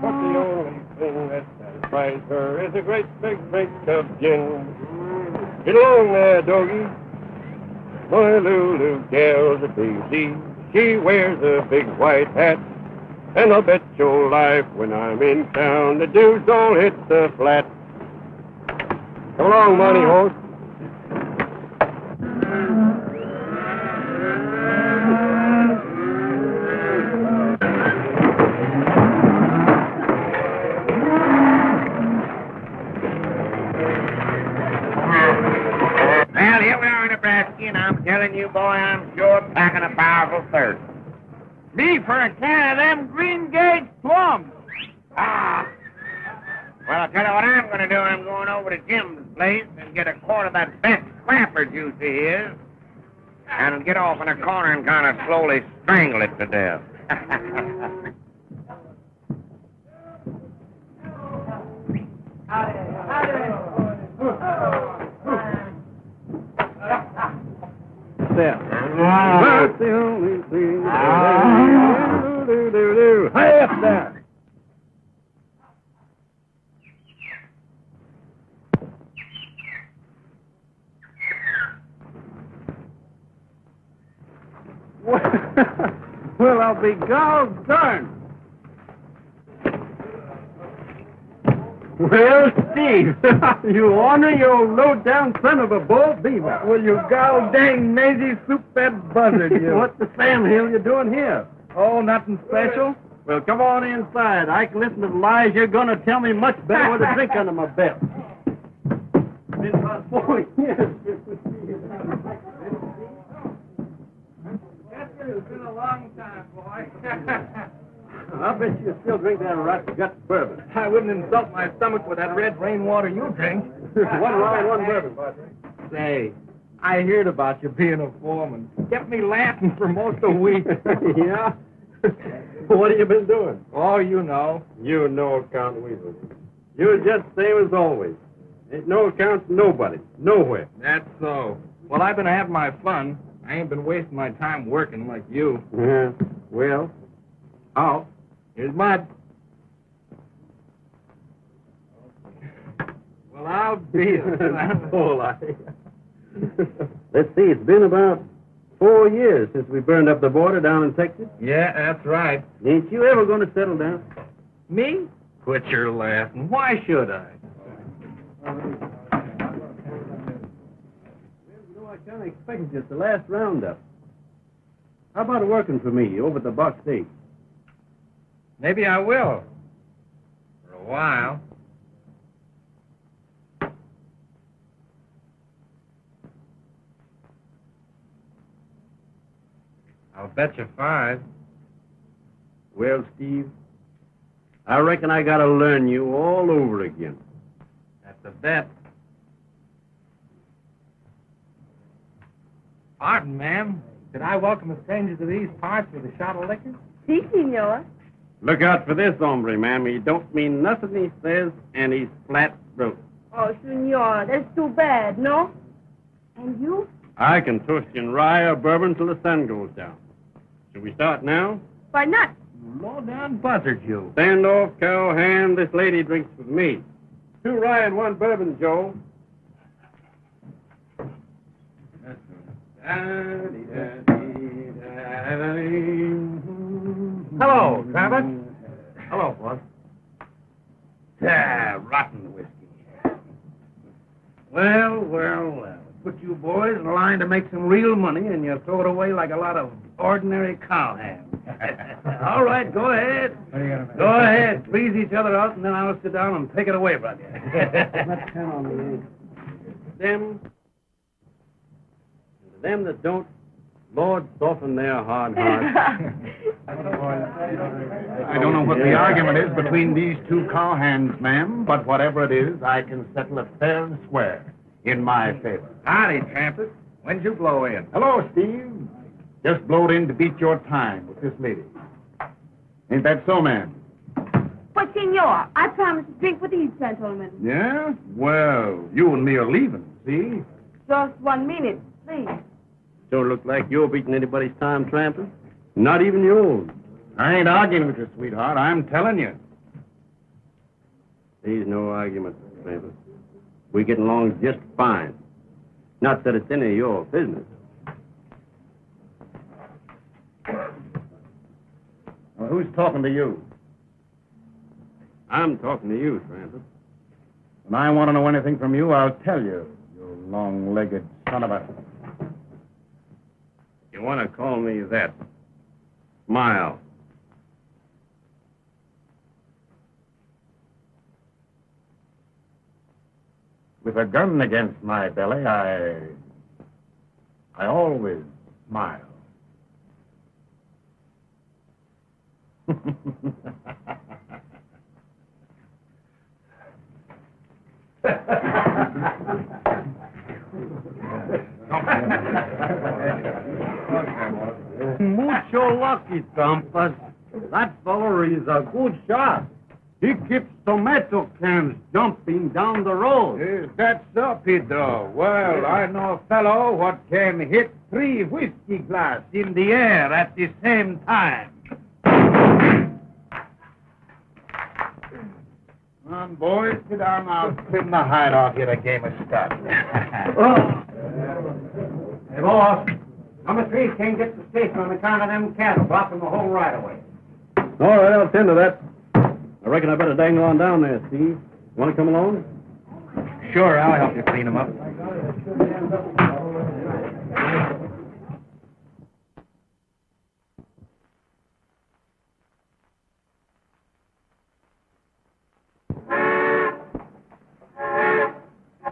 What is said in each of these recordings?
But the only thing that satisfies her is a great big drink of gin. Get along there, doggy. My Lulu gal's a daisy. She wears a big white hat. And I'll bet your life when I'm in town, the dudes all hit the flat. Come along, money horse. Well, here we are in Nebraska, and I'm telling you, boy, I'm sure packing a powerful thirst. Me for a can of them Green Gage plums. Ah. Well, I'll tell you what I'm going to do. I'm going over to Jim's place and get a quart of that best clapper juice of his and get off in a corner and kind of slowly strangle it to death. That's the only thing. Hey, up there. Well, I'll be gone darned. Well, Steve, you ornery, you old low-down son of a bull beaver. Well, you gall-dang lazy soup-fed buzzard, you. What the Sam Hill you doing here? Oh, nothing special. Well, come on inside. I can listen to the lies you're going to tell me much better with a drink under my belt. Been about 4 years. It's been a long time, boy. I bet you still drink that rot-gut bourbon. I wouldn't insult my stomach with that red rainwater you drink. One rye and one bourbon, partner. Say, I heard about you being a foreman. Kept me laughing for most a week. Yeah? What have you been doing? Oh, you know. You no account weasel. You're just same as always. Ain't no account to nobody. Nowhere. That's so. Well, I've been having my fun. I ain't been wasting my time working like you. Yeah. Well, how? Here's mud. Well, I'll be it. Let's see, it's been about 4 years since we burned up the border down in Texas. Yeah, that's right. Ain't you ever going to settle down? Me? Quit your laughing. Why should I? I kind of expected you at the last roundup. How about working for me over at the Box 8? Maybe I will. For a while. I'll bet you 5. Well, Steve, I reckon I got to learn you all over again. That's a bet. Pardon, ma'am. Did I welcome a stranger to these parts with a shot of liquor? Si, senor. Look out for this hombre, ma'am. He don't mean nothing he says, and he's flat broke. Oh, senor, that's too bad, no? And you? I can toast you in rye or bourbon till the sun goes down. Should we start now? Why not? You low-down buzzard, you. Stand off, cowhand. This lady drinks with me. 2 rye and 1 bourbon, Joe. Hello, Travis. Hello, boss. Rotten whiskey. Well. Put you boys in line to make some real money, and you throw it away like a lot of ordinary cowhands. All right, go ahead. Go ahead. Please each other out, and then I'll sit down and take it away from you. Let's turn on the them that don't, Lord, soften their hard hearts. I don't know what the argument is between these two cowhands, ma'am, but whatever it is, I can settle it fair and square in my favor. Howdy, Trampus. When'd you blow in? Hello, Steve. Just blowed in to beat your time with this lady. Ain't that so, ma'am? But, senor, I promised to drink with these gentlemen. Yeah? Well, you and me are leaving, see? Just 1 minute, please. Don't look like you're beating anybody's time, Tramper. Not even yours. I ain't arguing with you, sweetheart. I'm telling you. There's no argument, Tramper. We're getting along just fine. Not that it's any of your business. Well, who's talking to you? I'm talking to you, Tramper. When I want to know anything from you, I'll tell you, you long-legged son of a... You want to call me that? Smile. With a gun against my belly, I always smile. Mucho lucky, Trampas. That feller is a good shot. He keeps tomato cans jumping down the road. Is that so, Pedro? Well, I know a fellow what can hit 3 whiskey glasses In the air at the same time. Come on, boys, sit down. I'll trim the hide off you. The game is started. Hey, boss. Number 3 can't get to the station on account of them cattle blocking the whole right-of-way. All right, I'll tend to that. I reckon I better dangle on down there, Steve. Want to come along? Sure, I'll help you clean them up.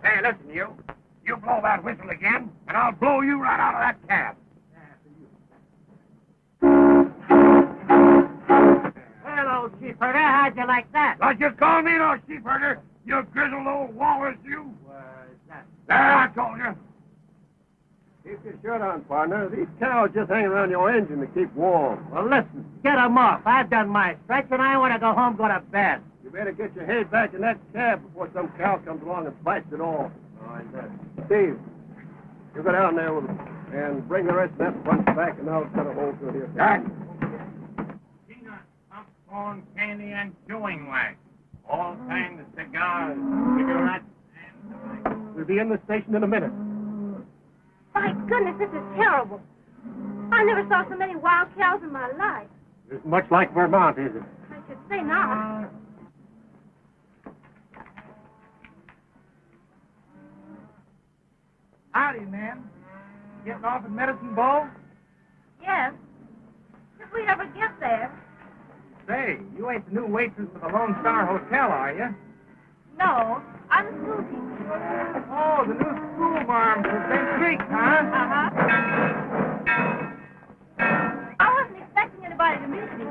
Hey, listen, you. You blow that whistle again, and I'll blow you right out of that cab. Hello, sheepherder. How'd you like that? Don't you call me no sheepherder, you grizzled old walrus, you. There, I told you. Keep your shirt on, partner. These cows just hang around your engine to keep warm. Well, listen, get them off. I've done my stretch, and I want to go home, go to bed. You better get your head back in that cab before some cow comes along and bites it all. All right, Steve, you go down there with them and bring the rest of that bunch back, and I'll cut a hole through here. Jack. Peanut, popcorn, candy, and chewing wax. All kinds of cigars, cigarettes, and... We'll be in the station in a minute. My goodness, this is terrible. I never saw so many wild cows in my life. It's much like Vermont, is it? I should say not. Howdy, man. Getting off at Medicine Bow? Yes. If we ever get there. Say, you ain't the new waitress for the Lone Star Hotel, are you? No, I'm a school teacher. Oh, the new schoolmarm for St. Creek, huh? Uh-huh. I wasn't expecting anybody to meet me.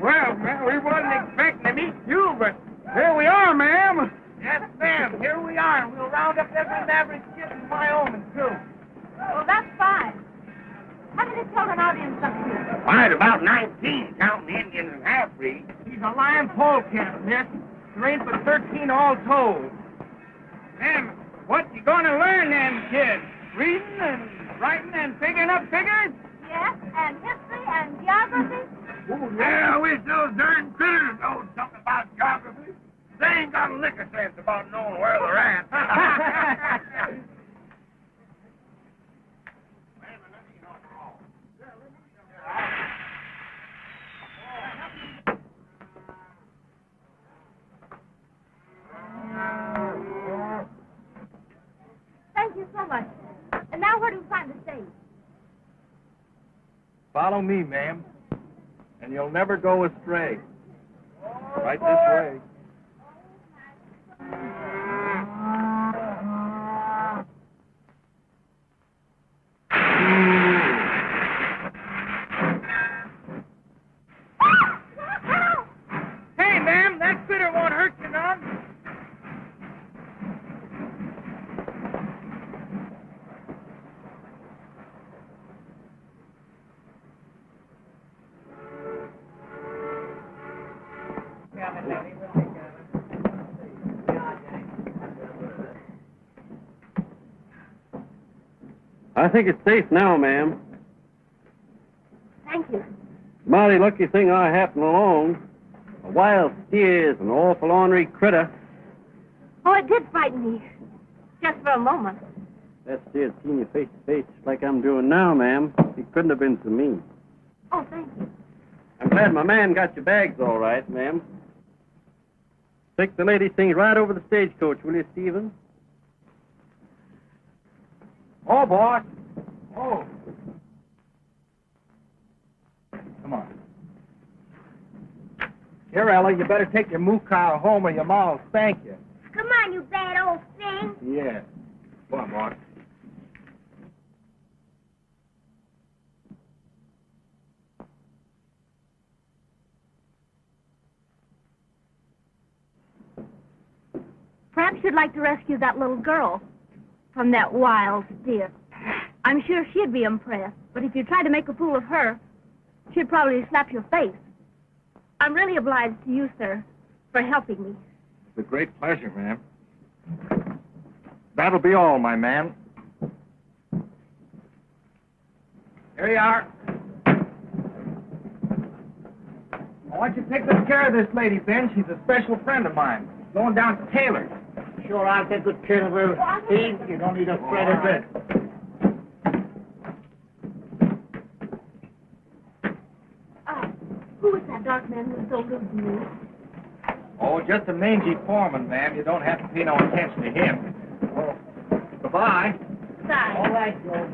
Well, we wasn't expecting to meet you, but here we are, ma'am. Yes, ma'am, here we are, and we'll round up every maverick kid in Wyoming, too. Well, that's fine. How many children are there in some school? Right, about 19, counting the Indians and half-breeds. He's a lion polecat, miss. There ain't but 13 all told. Ma'am, what you gonna learn, them kids? Reading and writing and figuring up figures? Yes, and history and geography. Oh, yeah, I wish those darn critters knowed something about geography. They ain't got a lick of sense about knowing where they're at. Thank you so much. Follow me, ma'am, and you'll never go astray. Right this way. Hey, ma'am, that critter won't hurt you none. I think it's safe now, ma'am. Thank you. Mighty lucky thing I happened along. A wild steer is an awful ornery critter. Oh, it did frighten me. Just for a moment. That steer's seen you face to face like I'm doing now, ma'am. He couldn't have been so mean. Oh, thank you. I'm glad my man got your bags all right, ma'am. Take the lady's things right over the stagecoach, will you, Stephen? Oh, boss. Oh. Come on. Here, Ella, you better take your moo cow home or your ma will spank you. Come on, you bad old thing. Yeah. Come on, boss. Perhaps you'd like to rescue that little girl from that wild steer. I'm sure she'd be impressed, but if you try to make a fool of her, she'd probably slap your face. I'm really obliged to you, sir, for helping me. It's a great pleasure, ma'am. That'll be all, my man. Here you are. I want you to take good care of this lady, Ben. She's a special friend of mine. Going down to Taylor's. Sure, I'll take good care of her, Steve. You don't need to fret a bit. Who is that dark man who's so rude to me? Oh, just a mangy foreman, ma'am. You don't have to pay no attention to him. Oh. Goodbye. Bye. All right, Joe.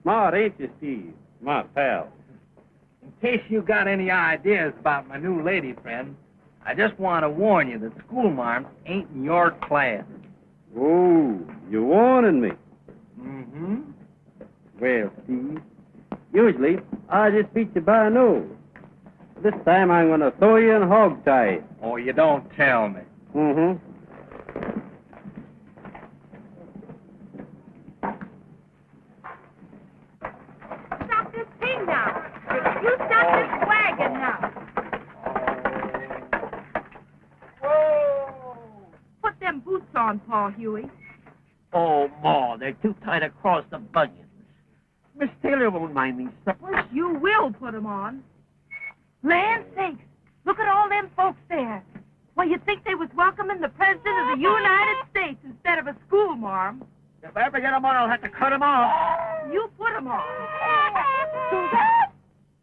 Smart, ain't you, Steve? My pal. In case you got any ideas about my new lady friend, I just want to warn you that schoolmarms ain't in your class. Oh, you're warning me. Mm-hmm. Well, Steve, usually I just beat you by a nose. This time I'm going to throw you in hog-tie. Oh, you don't tell me. Mm-hmm. Stop this thing now. You stop this wagon now. Whoa! Put them boots on, Paul Huey. Oh, Ma, they're too tight across the bunions. Miss Taylor won't mind these slippers. You will put them on. Land sakes, look at all them folks there. Well, you'd think they was welcoming the President of the United States instead of a schoolmarm. If I ever get them on, I'll have to cut them off. You put them on. Susan,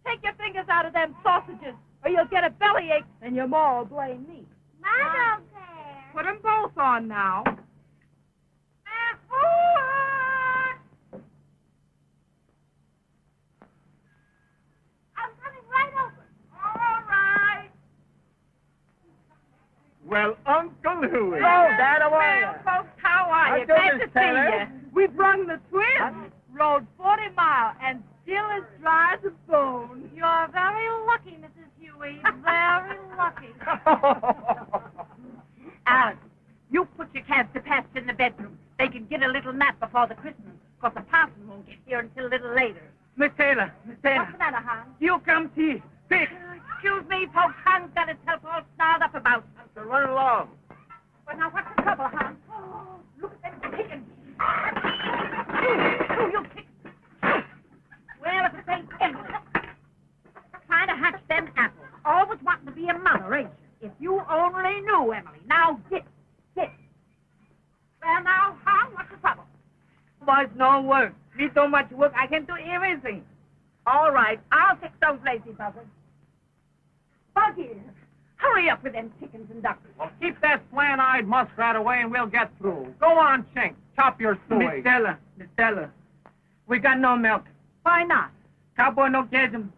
take your fingers out of them sausages, or you'll get a bellyache, and your ma will blame me. I don't care. Put them both on now. I'm coming right over. All right. Well, Uncle Huey. Oh, Dad, how are Well, you? folks, how are How you? do, Glad Miss to see Taylor? you. We brung the twins. Rode 40 miles and still as dry as a bone. You're very lucky, Mrs. Huey. Very lucky. Arlen, you put your calves to pasture in the bedroom. They can get a little nap before the Christmas, because the parson won't get here until a little later. Miss Taylor, Miss Taylor. What's the matter, Hans? You come tea. Quick. Excuse me, folks. Hans got himself all snarled up about. So run along. Well, now, what's the trouble, Hans? Oh, look at them chickens. Oh, you chickens. Well, if it ain't Emily. Trying to hatch them apples. Always wanting to be a mother, ain't you? If you only knew, Emily. Now, get. Well, now, Hans, what's the trouble? Boys, no work. Need so much work, I can't do everything. All right, I'll fix those lazy buzzards. Buggy, how Hurry up with them chickens and ducks. Well, keep that slant-eyed muskrat away and we'll get through. Go on, Chink. Chop your suey. Miss Stella, we got no milk. Why not? Cowboy no catch 'em.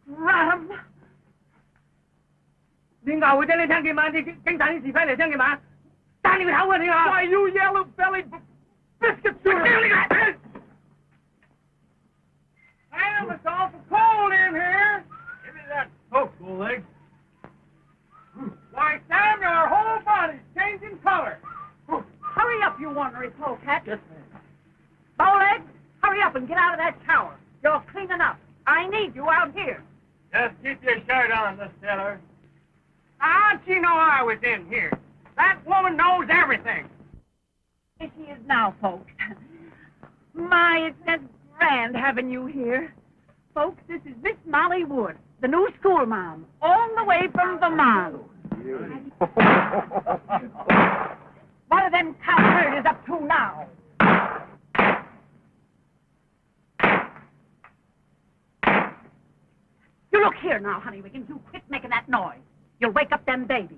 Run 'em. 點解會將你聽見嘛？你警察啲士兵嚟聽見嘛？打你個頭啊！你啊 Why, you yellow-bellied biscuit shooter! Damn, it's awful cold in here. Give me that smoke, Bowlegs. Why, Sam, your whole body's changing color. Hurry up, you ornery polecat. Yes, ma'am. Bowlegs, hurry up and get out of that shower. You're cleaning up. I need you out here. Just keep your shirt on, Miss Taylor. How'd she know I was in here? That woman knows everything. Here she is now, folks. My, it's just grand having you here. Folks, this is Miss Molly Wood, the new schoolmarm, all the way from Vermont. What are them cowherders up to now? You look here now, honey Wiggins. You quit making that noise. You'll wake up them babies.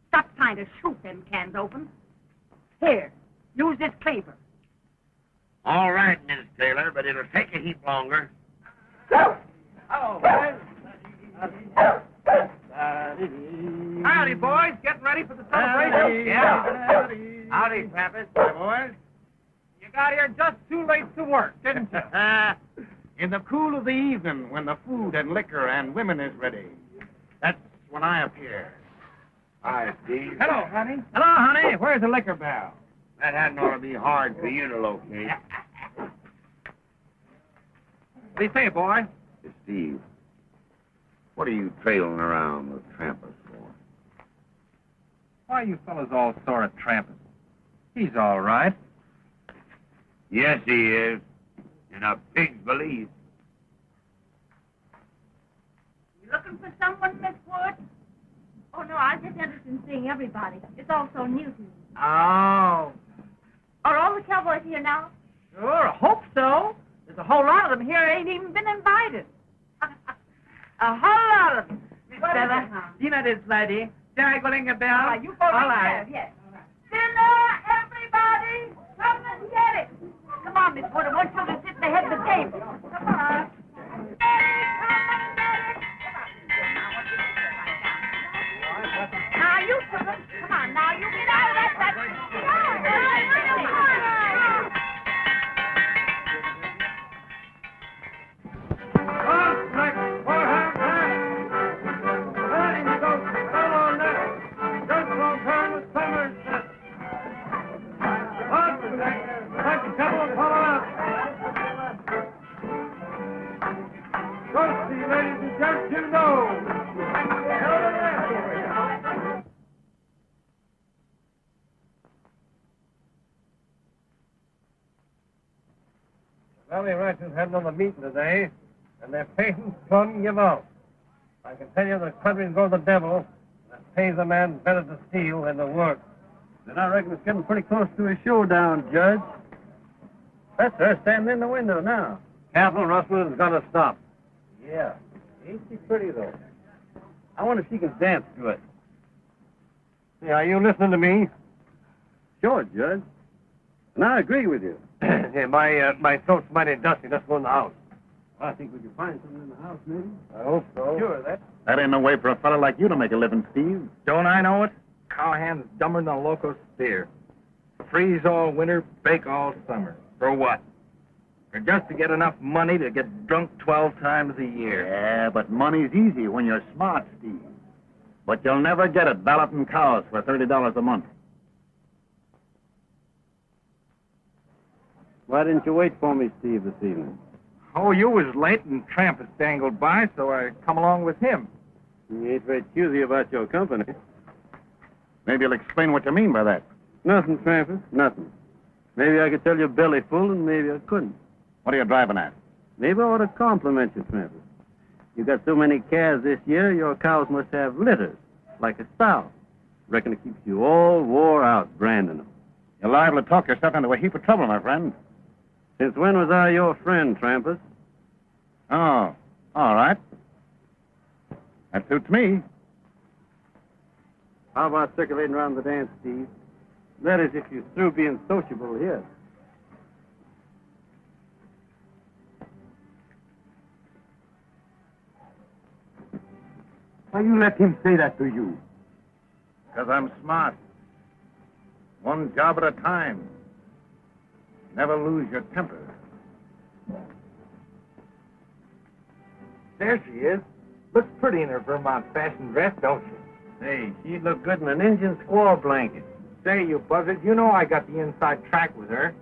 Stop trying to shoot them cans open. Here, use this cleaver. All right, Miss Taylor, but it'll take a heap longer. Oh, howdy, boys. Getting ready for the celebration? Yeah. Howdy, Trappist, my boys. You got here just too late to work, didn't you? In the cool of the evening, when the food and liquor and women is ready, that's when I appear. Hi, Steve. Hello, honey. Hello, honey. Where's the liquor barrel? That hadn't ought to be hard for you to locate. What do you say, boy? Steve, what are you trailing around with Trampus for? Why, you fellas all sore at Trampus? He's all right. Yes, he is. In a pig's belief. You looking for someone, Miss Wood? Oh, no, I'm just interested in seeing everybody. It's all so new to me. Oh. Are all the cowboys here now? Sure, I hope so. There's a whole lot of them here ain't even been invited. A whole lot of them. Miss Stella, you know this lady. Dangling a bell. All right, you go right there, yes. Dinner, everybody! Come and get it! Come on, Miss Wood, I want you to sit at the head of the table. Come on. Hey, come and get it! Now, you children, come on, now, you get out of that. Valley Ranchers had another meeting today, and their patients plumb give out. I can tell you the country's going to the devil. That pays a man better to steal than to work. Then I reckon it's getting pretty close to a showdown, Judge. That's her standing in the window now. Careful, rustling's got to stop. Yeah. Ain't she pretty, though? I wonder if she can dance to it. Hey, are you listening to me? Sure, Judge. And I agree with you. Hey, my throat's mighty dusty. Let's go in the house. Well, I think we can find something in the house, maybe. I hope so. Sure, That ain't no way for a fella like you to make a living, Steve. Don't I know it? Cowhand's dumber than a loco steer. Freeze all winter, bake all summer. For what? For just to get enough money to get drunk 12 times a year. Yeah, but money's easy when you're smart, Steve. But you'll never get it balloting cows for $30 a month. Why didn't you wait for me, Steve, this evening? Oh, you was late and Trampus dangled by, so I come along with him. You ain't very choosy about your company. Maybe you'll explain what you mean by that. Nothing, Trampus, nothing. Maybe I could tell your belly full, and maybe I couldn't. What are you driving at? Maybe I ought to compliment you, Trampus. You got so many calves this year, your cows must have litters, like a sow. Reckon it keeps you all wore out branding them. You're liable to talk yourself into a heap of trouble, my friend. Since when was I your friend, Trampus? Oh, all right. That suits me. How about circulating around the dance, Steve? That is, if you're through being sociable here. Why you let him say that to you? Because I'm smart. One job at a time. Never lose your temper. There she is. Looks pretty in her Vermont fashion dress, don't she? Hey, she'd look good in an Indian squaw blanket. Say, you buzzard, you know I got the inside track with her.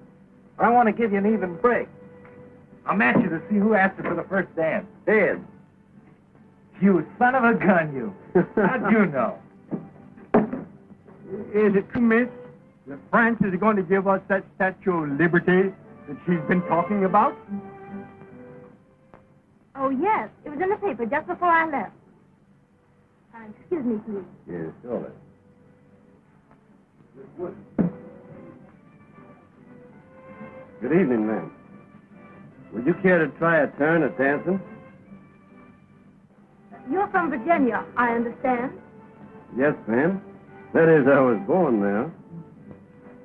I want to give you an even break. I'll match you to see who asked her for the first dance. Ed. You son of a gun, you. How'd you know? Is it true, miss, that France is going to give us that Statue of Liberty that she's been talking about? Oh, yes. It was in the paper just before I left. Excuse me, please. Yes, sure. Good evening, ma'am. Would you care to try a turn at dancing? You're from Virginia, I understand. Yes, ma'am. That is, I was born there.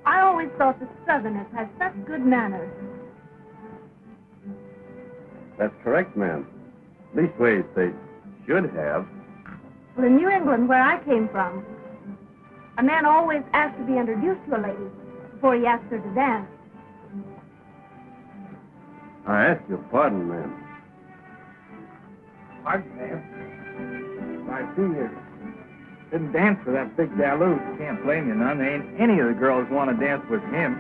I always thought the Southerners had such good manners. That's correct, ma'am. Leastways, they should have. Well, in New England, where I came from, a man always asked to be introduced to a lady before he asked her to dance. I ask your pardon, ma'am. Pardon, ma'am. I see you didn't dance for that big galoot. Can't blame you none. There ain't any of the girls want to dance with him.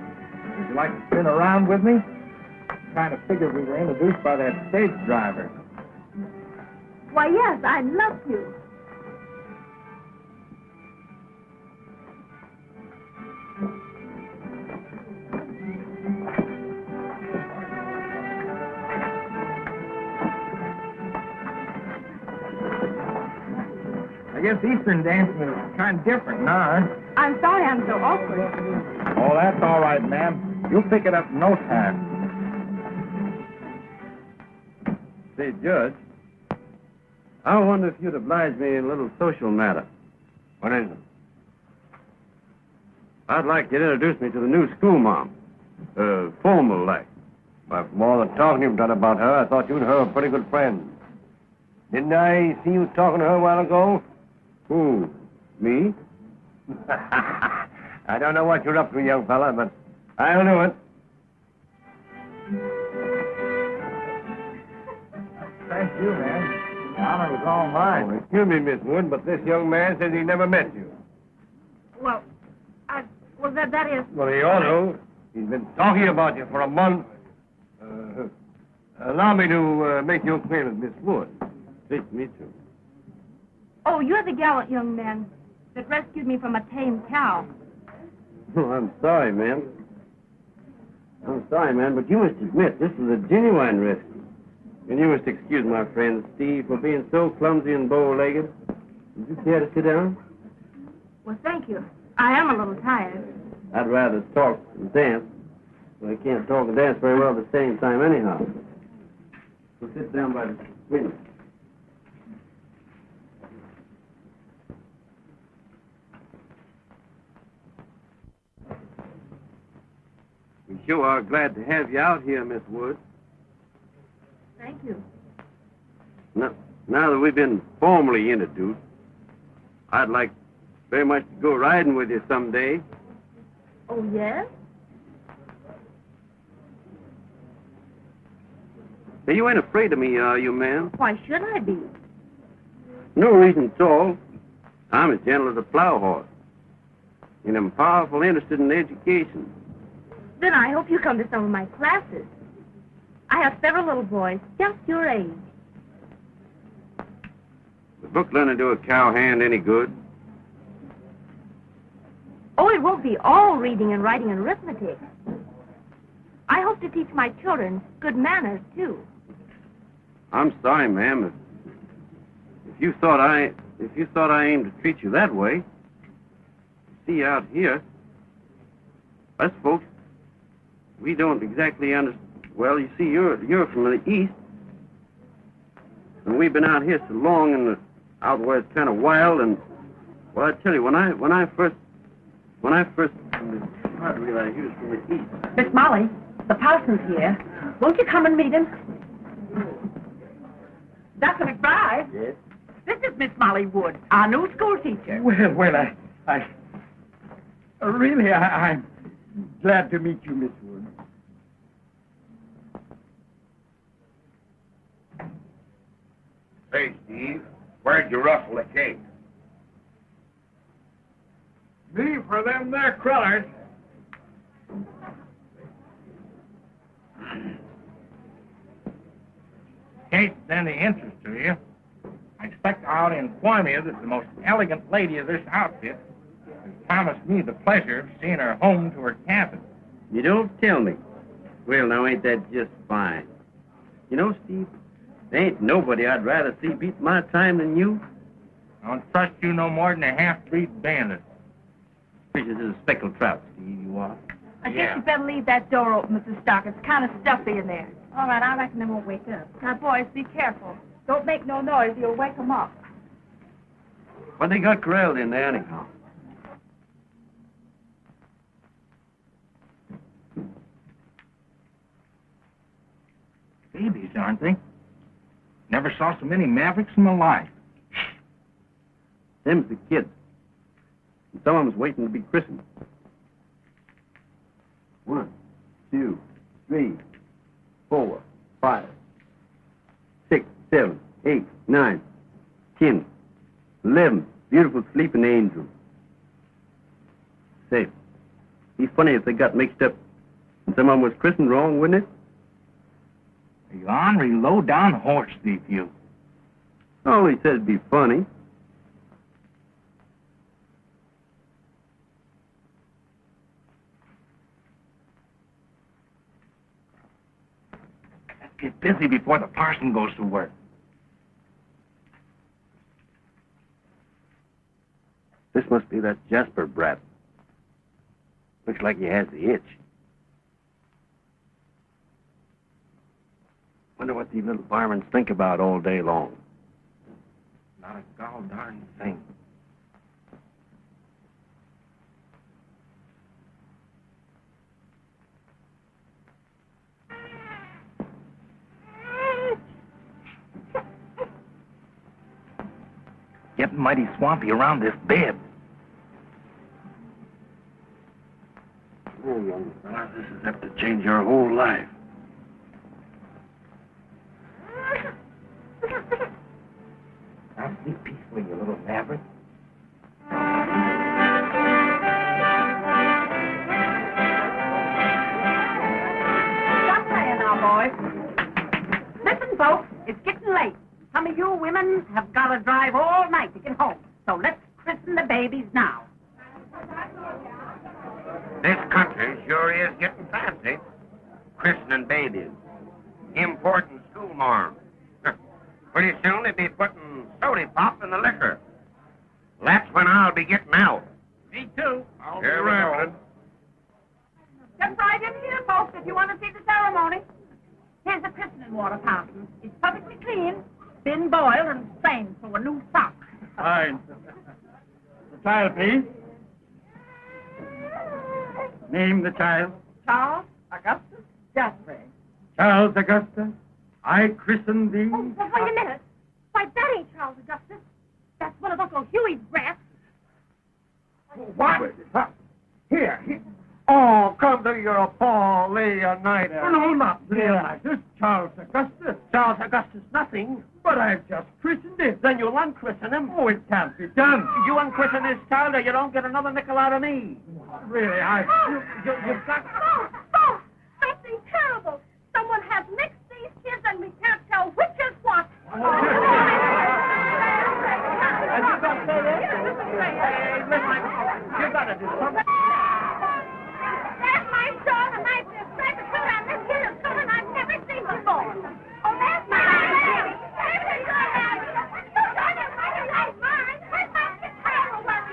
Would you like to spin around with me? Kind of figured we were introduced by that stage driver. Why, yes, I'd love to. I guess Eastern dancing is kind of different now, huh? I'm sorry I'm so awkward. Oh, that's all right, ma'am. You'll pick it up in no time. Say, Judge, I wonder if you'd oblige me in a little social matter. What is it? I'd like you to introduce me to the new schoolmarm. Formal like. But more than talking you've done about her, I thought you and her were pretty good friends. Didn't I see you talking to her a while ago? Who? Me? I don't know what you're up to, young fella, but I'll do it. Thank you, man. The honor was all mine. Excuse me, Miss Wood, but this young man says he never met you. Well, that is... Well, he ought to. He's been talking about you for a month. Allow me to make you acquainted with Miss Wood. Pleased to meet you. Oh, you're the gallant young man that rescued me from a tame cow. Oh, I'm sorry, ma'am. I'm sorry, man, but you must admit this is a genuine rescue. And you must excuse my friend Steve for being so clumsy and bow-legged. Would you care to sit down? Well, thank you. I am a little tired. I'd rather talk than dance. Well, I can't talk and dance very well at the same time anyhow. So sit down by the window. We sure are glad to have you out here, Miss Wood. Thank you. Now that we've been formally introduced, I'd like very much to go riding with you someday. Oh, yes? Hey, you ain't afraid of me, are you, ma'am? Why should I be? No reason at all. I'm as gentle as a plow horse. And I'm powerful interested in education. Then I hope you come to some of my classes. I have several little boys just your age. Would book learning do a cowhand any good? Oh, it won't be all reading and writing and arithmetic. I hope to teach my children good manners, too. I'm sorry, ma'am. If you thought I aimed to treat you that way, see out here, us folks, we don't exactly understand. Well, you see, you're from the east, and we've been out here so long, and out where it's kind of wild, and Well, I tell you, when I first, I didn't realize he was from the East. Miss Molly, the parson's here. Won't you come and meet him? Dr. McBride? Yes? This is Miss Molly Wood, our new school teacher. Well, I'm glad to meet you, Miss Wood. Say, Steve, where'd you rustle the cake? Me for them there crullers. Kate, any interest to you? I expect I ought to inform you that the most elegant lady of this outfit has promised me the pleasure of seeing her home to her cabin. You don't tell me. Well, now, ain't that just fine? You know, Steve, there ain't nobody I'd rather see beat my time than you. I don't trust you no more than a half-breed bandit. Fishes is a speckled trout, Steve, you are. I guess you better leave that door open, Mrs. Stark. It's kind of stuffy in there. All right, I reckon they won't wake up. Now, boys, be careful. Don't make no noise, you'll wake them up. What they got corralled in there, anyhow? Babies, aren't they? Never saw so many mavericks in my life. Them's the kids. And some of them's waiting to be christened. 1, 2, 3, 4, 5, 6, 7, 8, 9, 10, 11 beautiful sleeping angels. Say, be funny if they got mixed up and some of them was christened wrong, wouldn't it? You ornery, low-down horse thief, you. All he says be funny. Let's get busy before the parson goes to work. This must be that Jasper brat. Looks like he has the itch. Wonder what these little varmints think about all day long. Not a gall darn thing. Getting mighty swampy around this bed. Oh, young fella, this is apt to change your whole life. Now sleep peacefully, you little maverick. Stop playing now, boys. Listen, folks, it's getting late. Some of you women have got to drive all night to get home. So let's christen the babies now. This country sure is getting fancy. Christening babies. Important schoolmarm. Pretty soon they'll be putting soda pop in the liquor. That's when I'll be getting out. Me too. I'll Here be we rambling. go. Jump right in here, folks, if you want to see the ceremony. Here's the christening water fountain. It's perfectly clean, been boiled and strained for a new sock. Fine. The child, please. Name the child. Charles Augustus Jasper. Charles Augustus, I christen thee. Oh, well, wait a minute. Why, that ain't Charles Augustus. That's one of Uncle Huey's brats. What? Here. Oh, come to your paw, lay a night out. No, not Leonidas. Charles Augustus. Charles Augustus, nothing. But I've just christened him. Then you'll unchristen him. Oh, it can't be done. You unchristen this child or you don't get another nickel out of me. Really, You've got... Oh, something terrible. Someone has mixed these kids and we can't tell which is what. Have you got to say that? Hey, listen, you got to do something. There's my sword and knife and straight to shoot on this kid is something I've never seen before. Oh, there's my baby. There's a good man. You done it, my life, mine. Where's my terrible one?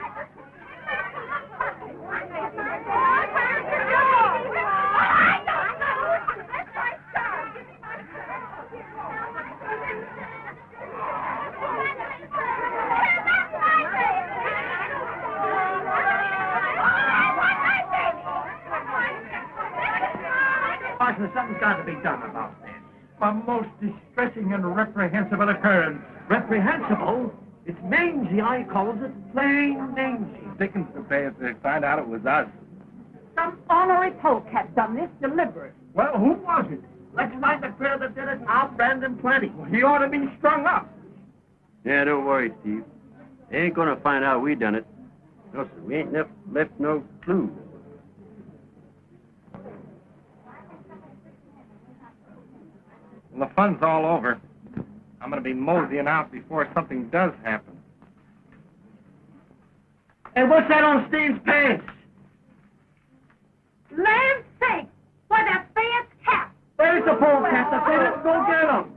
Partner, something's got to be done about this. A most distressing and reprehensible occurrence. Reprehensible? It's mangy, I calls it. Plain mangy. Dickens to pay if they find out it was us. Some ornery poke has done this deliberate. Well, who was it? Let's find the critter that did it, and I'll brand him plenty. He ought to be strung up. Yeah, don't worry, Steve. They ain't gonna find out we done it. No, sir, we ain't left no clue. Well, the fun's all over. I'm going to be moseying out before something does happen. Hey, what's that on Steve's pants? Land's sake! Why, that fan's cap! There's the polecaster. Say, let's go get him.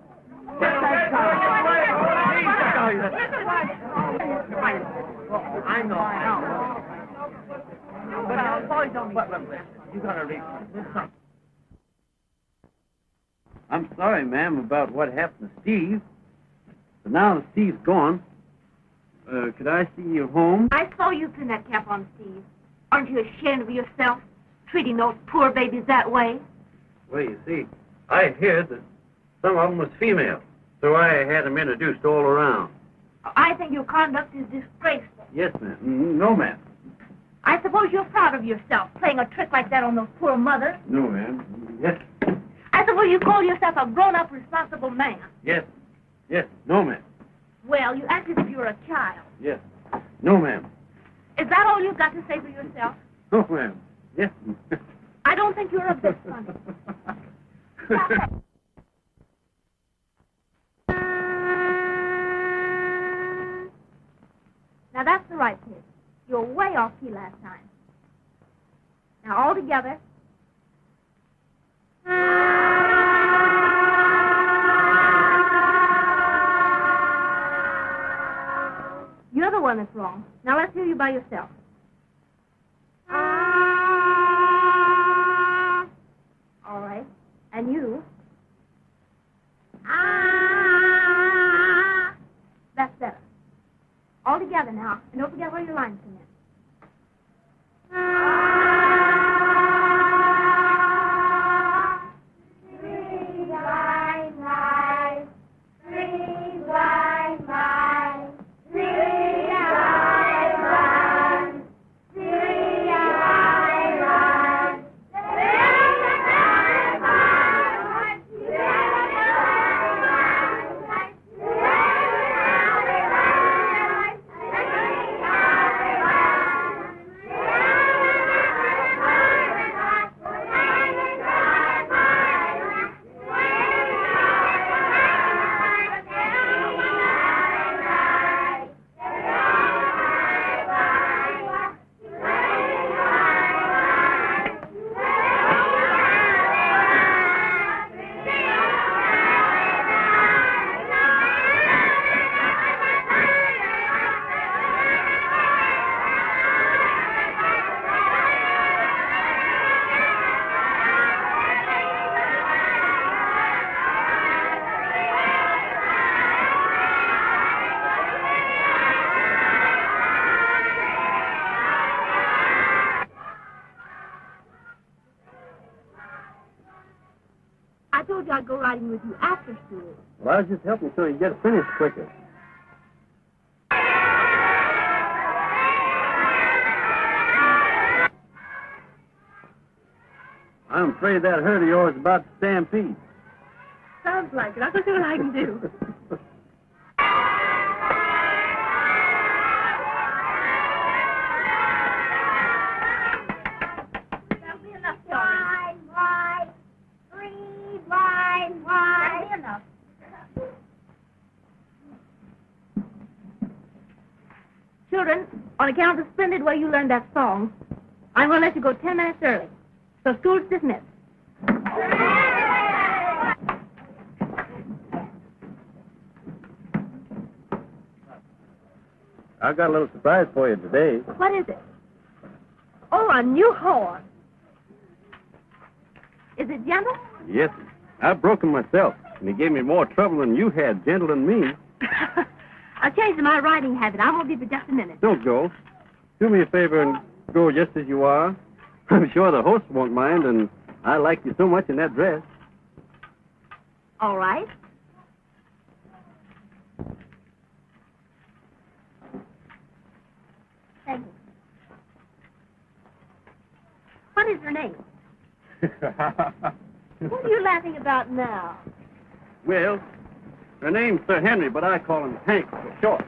Get that guy. I know. But boys don't listen. You got to read this. I'm sorry, ma'am, about what happened to Steve. But now that Steve's gone, could I see you home? I saw you pin that cap on Steve. Aren't you ashamed of yourself, treating those poor babies that way? Well, you see, I heard that some of them was female, so I had them introduced all around. I think your conduct is disgraceful. Yes, ma'am. No, ma'am. I suppose you're proud of yourself, playing a trick like that on those poor mothers. No, ma'am. Yes. I suppose you call yourself a grown-up, responsible man. Yes. Yes. No, ma'am. Well, you act as if you were a child. Yes. No, ma'am. Is that all you've got to say for yourself? No, ma'am. Yes. I don't think you're a bit funny. Now, that's the right pitch. You're way off key last time. Now, all together. You're the one that's wrong. Now, let's hear you by yourself. All right. And you. That's better. All together now. And don't forget where your lines come in. I told you I'd go riding with you after school. Well, I was just helping so you get finished quicker. I'm afraid that herd of yours is about to stampede. Sounds like it. I'll go see what I can do. That'll be enough, children. Wide, 3 wide. That'll be enough. Children, on account of the splendid way you learned that song, I'm going to let you go 10 minutes early. So school's dismissed. I've got a little surprise for you today. What is it? Oh, a new horse. Is it gentle? Yes, I broke him myself, and he gave me more trouble than you had, gentle than me. I'll change my riding habit. I won't be for just a minute. Don't go. Do me a favor and go just as you are. I'm sure the host won't mind, and I like you so much in that dress. All right. Thank you. What is her name? What are you laughing about now? Well, her name's Sir Henry, but I call him Hank for short.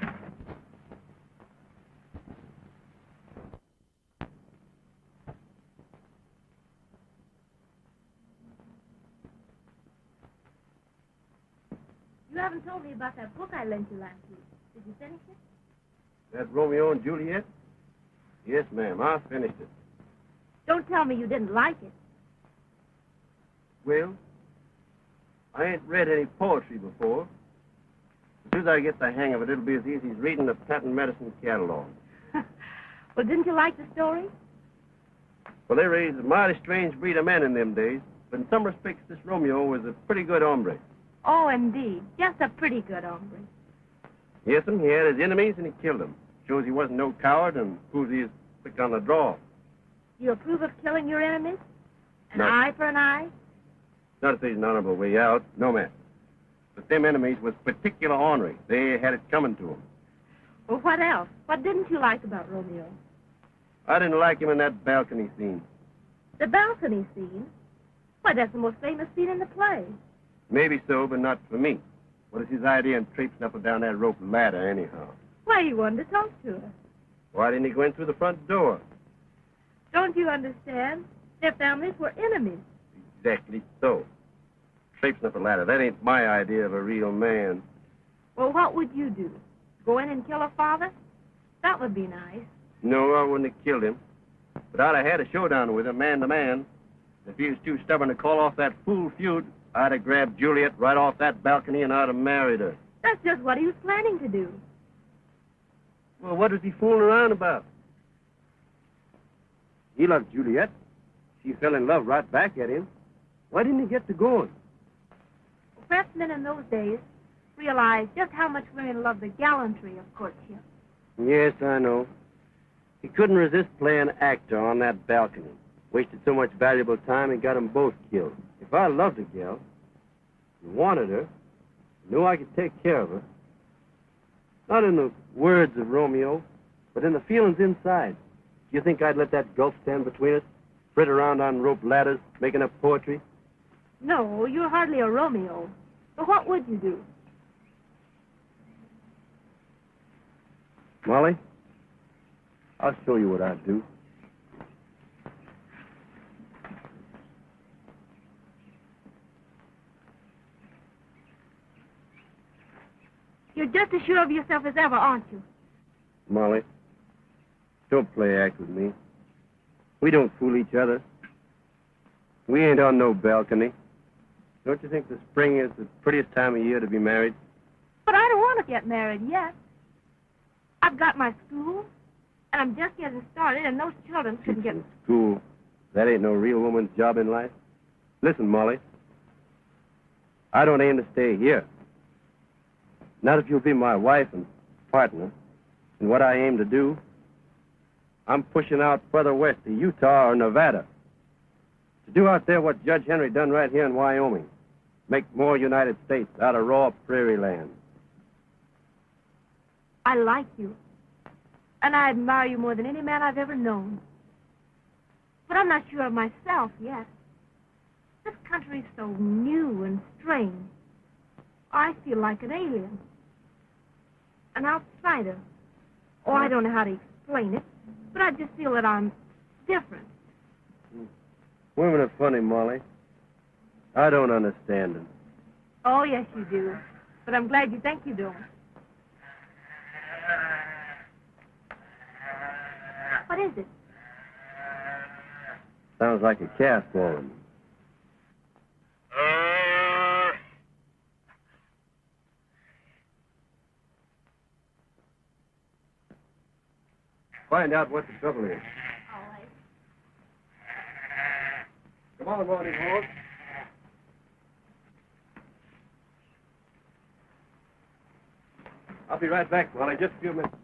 You haven't told me about that book I lent you last week. Did you finish it? That Romeo and Juliet? Yes, ma'am, I finished it. Don't tell me you didn't like it. Well, I ain't read any poetry before. As soon as I get the hang of it, it'll be as easy as reading a patent medicine catalog. Well, didn't you like the story? Well, they raised a mighty strange breed of men in them days, but in some respects, this Romeo was a pretty good hombre. Oh, indeed. Just a pretty good hombre. Yes, he had his enemies and he killed them. Shows he wasn't no coward and proves he is quick on the draw. You approve of killing your enemies? An No. eye for an eye? Not if there's an honorable way out, no, ma'am. But them enemies was particular ornery. They had it coming to them. Well, what else? What didn't you like about Romeo? I didn't like him in that balcony scene. The balcony scene? Why, that's the most famous scene in the play. Maybe so, but not for me. What is his idea in traipsing up and down that rope ladder, anyhow? Why, he wanted to talk to her. Why didn't he go in through the front door? Don't you understand? Their families were enemies. Exactly so. Traipsing up a ladder, that ain't my idea of a real man. Well, what would you do? Go in and kill her father? That would be nice. No, I wouldn't have killed him. But I'd have had a showdown with him, man to man. If he was too stubborn to call off that fool feud, I'd have grabbed Juliet right off that balcony and I'd have married her. That's just what he was planning to do. Well, what was he fooling around about? He loved Juliet. She fell in love right back at him. Why didn't he get to going? Perhaps men in those days realized just how much women love the gallantry of courtship. Yes, I know. He couldn't resist playing actor on that balcony. Wasted so much valuable time, he got them both killed. If I loved a gal, and wanted her, knew I could take care of her, not in the words of Romeo, but in the feelings inside, do you think I'd let that gulf stand between us, frit around on rope ladders, making up poetry? No, you're hardly a Romeo. So what would you do? Molly, I'll show you what I'd do. You're just as sure of yourself as ever, aren't you? Molly, don't play act with me. We don't fool each other. We ain't on no balcony. Don't you think the spring is the prettiest time of year to be married? But I don't want to get married yet. I've got my school, and I'm just getting started, and those children couldn't get... School. That ain't no real woman's job in life. Listen, Molly. I don't aim to stay here. Not if you'll be my wife and partner. And what I aim to do, I'm pushing out further west to Utah or Nevada. To do out there what Judge Henry done right here in Wyoming. Make more United States out of raw prairie land. I like you. And I admire you more than any man I've ever known. But I'm not sure of myself yet. This country's so new and strange. I feel like an alien. An outsider. Oh, I don't know how to explain it, but I just feel that I'm different. Women are funny, Molly. I don't understand them. Oh, yes, you do. But I'm glad you think you do. What is it? Sounds like a calf falling. Find out what the trouble is. All right. Come on, morning horse. I'll be right back, Molly. Just a few minutes.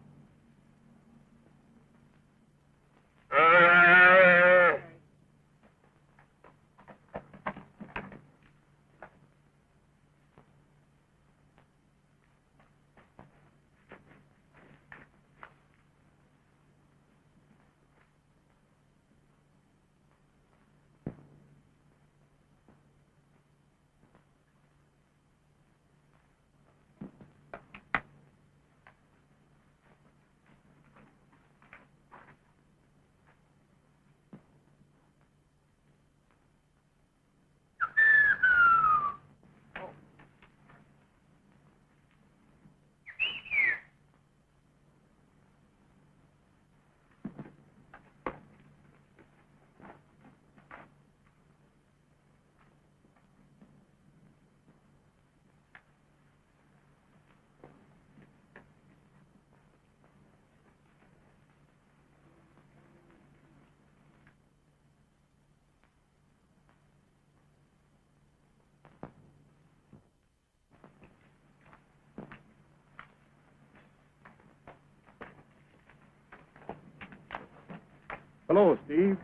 Hello, Steve.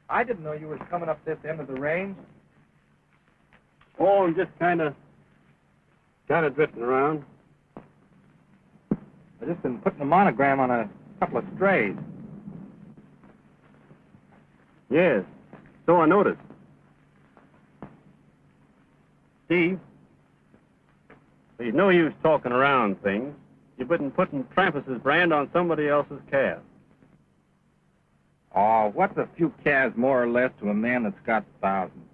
I didn't know you was coming up this end of the range. Oh, I'm just kind of drifting around. I just been putting a monogram on a couple of strays. Yes, so I noticed. Steve, there's no use talking around things. You've been putting Trampus's brand on somebody else's calf. Oh, what's a few calves more or less to a man that's got thousands?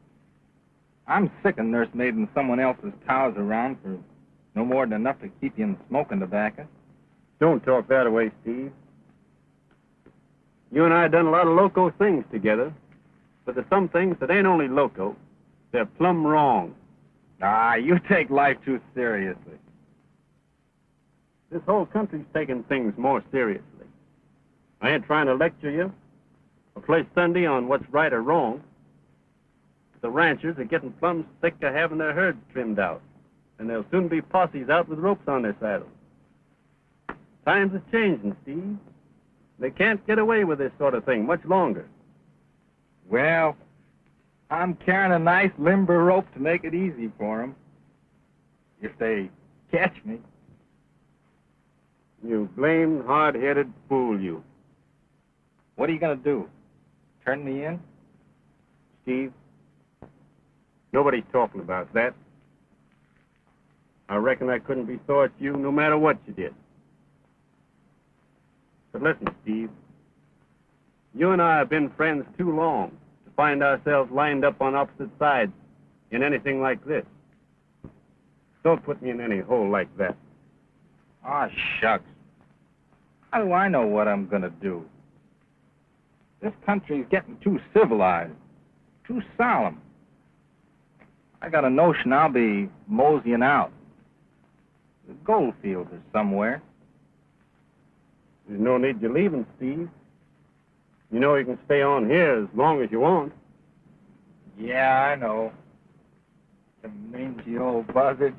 I'm sick of nursemaiding someone else's cows around for no more than enough to keep you in smoking tobacco. Don't talk that way, Steve. You and I done a lot of loco things together, but there's some things that ain't only loco, they're plumb wrong. Ah, you take life too seriously. This whole country's taking things more seriously. I ain't trying to lecture you or play Sunday on what's right or wrong. The ranchers are getting plumb sick of having their herds trimmed out, and there'll soon be posses out with ropes on their saddles. Times is changing, Steve. They can't get away with this sort of thing much longer. Well, I'm carrying a nice limber rope to make it easy for them. If they catch me. You blamed hard-headed fool, you. What are you going to do? Turn me in? Steve, nobody's talking about that. I reckon I couldn't be sore at you no matter what you did. But listen, Steve, you and I have been friends too long to find ourselves lined up on opposite sides in anything like this. Don't put me in any hole like that. Ah, shucks. How do I know what I'm going to do? This country's getting too civilized, too solemn. I got a notion I'll be moseying out. The gold fields or somewhere. There's no need you leaving, Steve. You know you can stay on here as long as you want. Yeah, I know. The mangy old buzzard.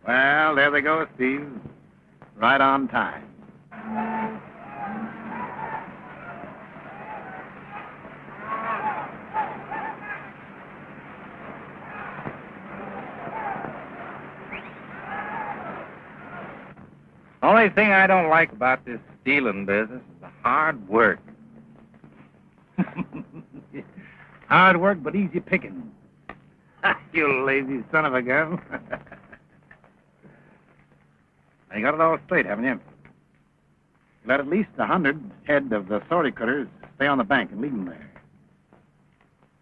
Well, there they go, Steve. Right on time. Only thing I don't like about this stealing business is the hard work. Hard work, but easy picking. You lazy son of a gun. You got it all straight, haven't you? Let at least 100 head of the sorry cutters stay on the bank and leave them there.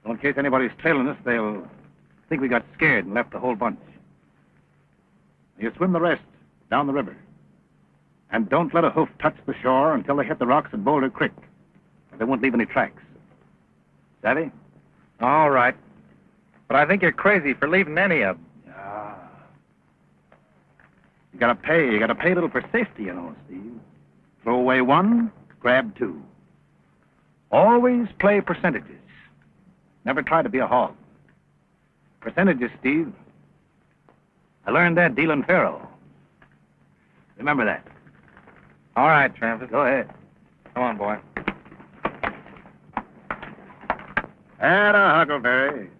So in case anybody's trailing us, they'll think we got scared and left the whole bunch. You swim the rest down the river. And don't let a hoof touch the shore until they hit the rocks at Boulder Creek. They won't leave any tracks. Savvy? All right. But I think you're crazy for leaving any of them. You gotta pay a little for safety, you know, Steve. Throw away one, grab two. Always play percentages. Never try to be a hog. Percentages, Steve. I learned that dealing faro. Remember that. All right, Trampus. Go ahead. Come on, boy. And a huckleberry.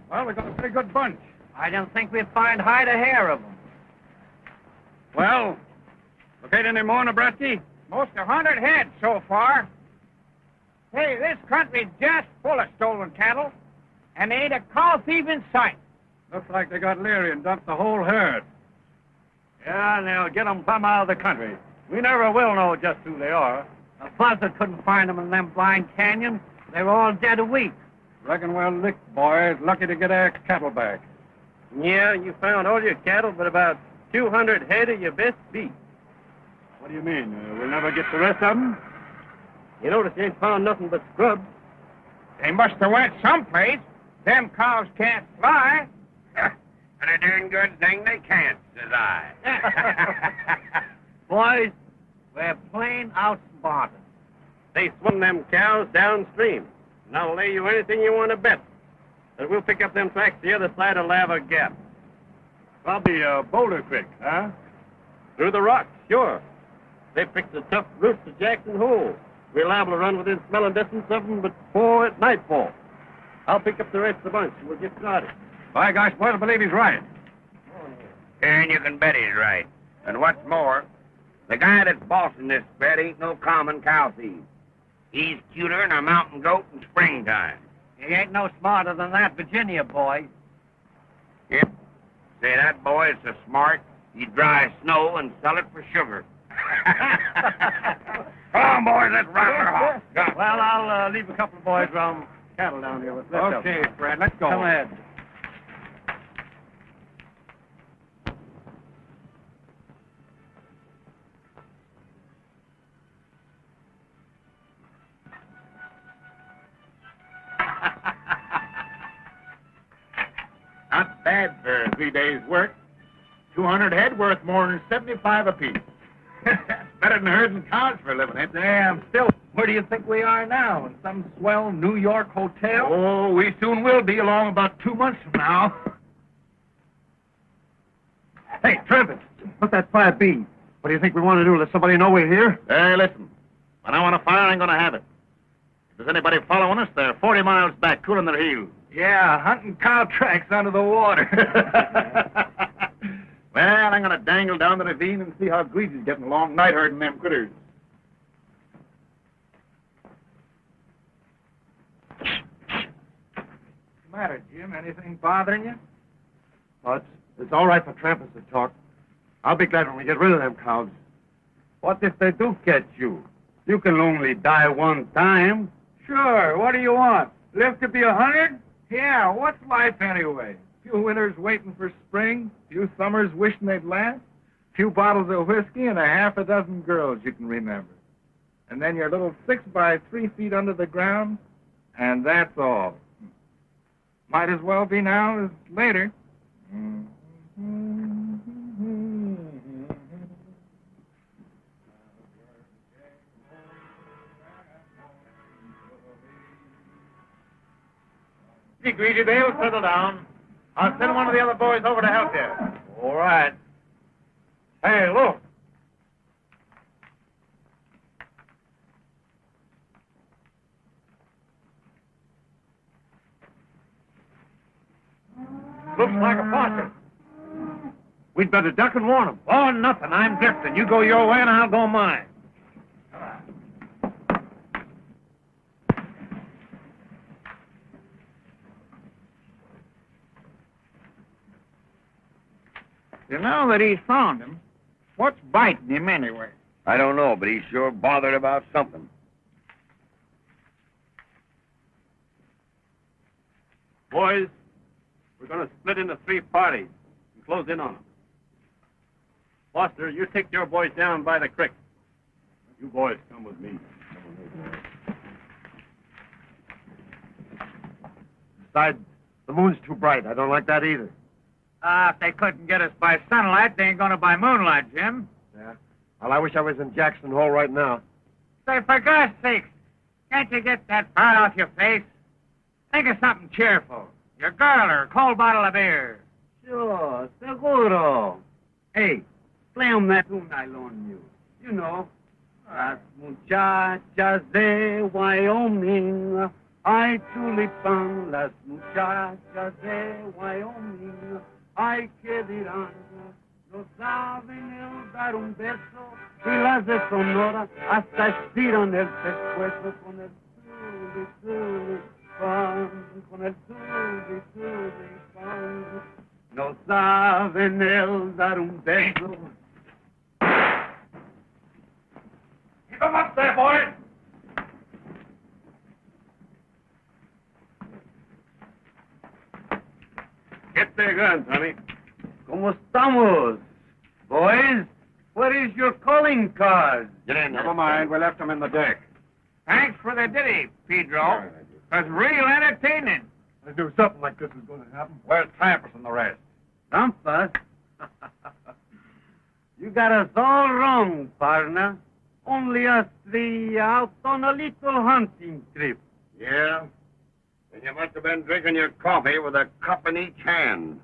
Well, we got a pretty good bunch. I don't think we'll find hide a hair of them. Well, locate any more, Nebraska? Most 100 head so far. Hey, this country's just full of stolen cattle, and there ain't a cow thief in sight. Looks like they got leery and dumped the whole herd. Yeah, and they'll get them plumb out of the country. We never will know just who they are. The buzzard couldn't find them in them blind canyons. They were all dead a week. Reckon we're licked, boys. Lucky to get our cattle back. Yeah, you found all your cattle, but about 200 head of your best beef. What do you mean? We'll never get the rest of them? You notice you ain't found nothing but scrubs. They must have went someplace. Them cows can't fly. And a darn good thing they can't, says I. Boys, we're plain outsmarted. They swung them cows downstream. And I'll lay you anything you want to bet that we'll pick up them tracks the other side of Lava Gap. Probably Boulder Creek, huh? Through the rocks, sure. They picked the tough route to Jackson Hole. We're liable to run within smelling distance of them before at nightfall. I'll pick up the rest of the bunch and we'll get started. By gosh, boy, I believe he's right. And you can bet he's right. And what's more, the guy that's bossing this spread ain't no common cow thief. He's cuter than a mountain goat in springtime. He ain't no smarter than that Virginia boy. Yep. Say, that boy is so smart, he'd dry snow and sell it for sugar. Come on, boys, let's run her off. Well, I'll leave a couple of boys around cattle down here. Let's go. Okay, Fred, let's go. Come ahead. Not bad for 3 days' work. 200 head worth more than 75 apiece. That's better than herding cows for a living, ain't it? Damn, still, where do you think we are now? In some swell New York hotel? Oh, we soon will be, along about 2 months from now. Hey, Travis, let that fire be. What do you think we want to do? Let somebody know we're here? Hey, listen. When I want a fire, I'm going to have it. If there's anybody following us, they're 40 miles back, cooling their heels. Yeah, hunting cow tracks under the water. Well, I'm going to dangle down the ravine and see how Greasy's getting along night herding them critters. What's the matter, Jim? Anything bothering you? Oh, it's all right for trampers to talk. I'll be glad when we get rid of them cows. What if they do catch you? You can only die one time. Sure, what do you want? Live to be 100? Yeah, what's life anyway? Few winters waiting for spring, few summers wishing they'd last, few bottles of whiskey, and a half a dozen girls you can remember. And then your little 6 by 3 feet under the ground, and that's all. Might as well be now as later. Hey, Greasy, they'll settle down. I'll send one of the other boys over to help you. All right. Hey, look. Looks like a posse. We'd better duck and warn them. Oh, nothing. I'm drifting. You go your way and I'll go mine. You know that he's found him. What's biting him anyway? I don't know, but he's sure bothered about something. Boys, we're going to split into 3 parties and close in on them. Foster, you take your boys down by the creek. You boys come with me. Besides, the moon's too bright. I don't like that either. If they couldn't get us by sunlight, they ain't gonna by moonlight, Jim. Yeah. Well, I wish I was in Jackson Hole right now. Say, for God's sakes, can't you get that frown off your face? Think of something cheerful. Your girl or a cold bottle of beer. Sure, seguro. Hey, play 'em that tune I loaned you. You know. Las muchachas de Wyoming, ay tulipán, las muchachas de Wyoming, ay que dirán, no saben el dar un beso, y las de Sonora hasta estiran el pescuezo con el tulipán, con el tulipán. No saben el dar un beso. Keep 'em up there, boys. Get their guns, honey. ¿Cómo estamos? Boys, where is your calling card? Get in. Never mind. We left them in the deck. Thanks for the ditty, Pedro. 'Twas real entertaining. I knew something like this was going to happen. Where's Trampas and the rest? Trampas? You got us all wrong, partner. Only us three out on a little hunting trip. Yeah? And you must have been drinking your coffee with a cup in each hand.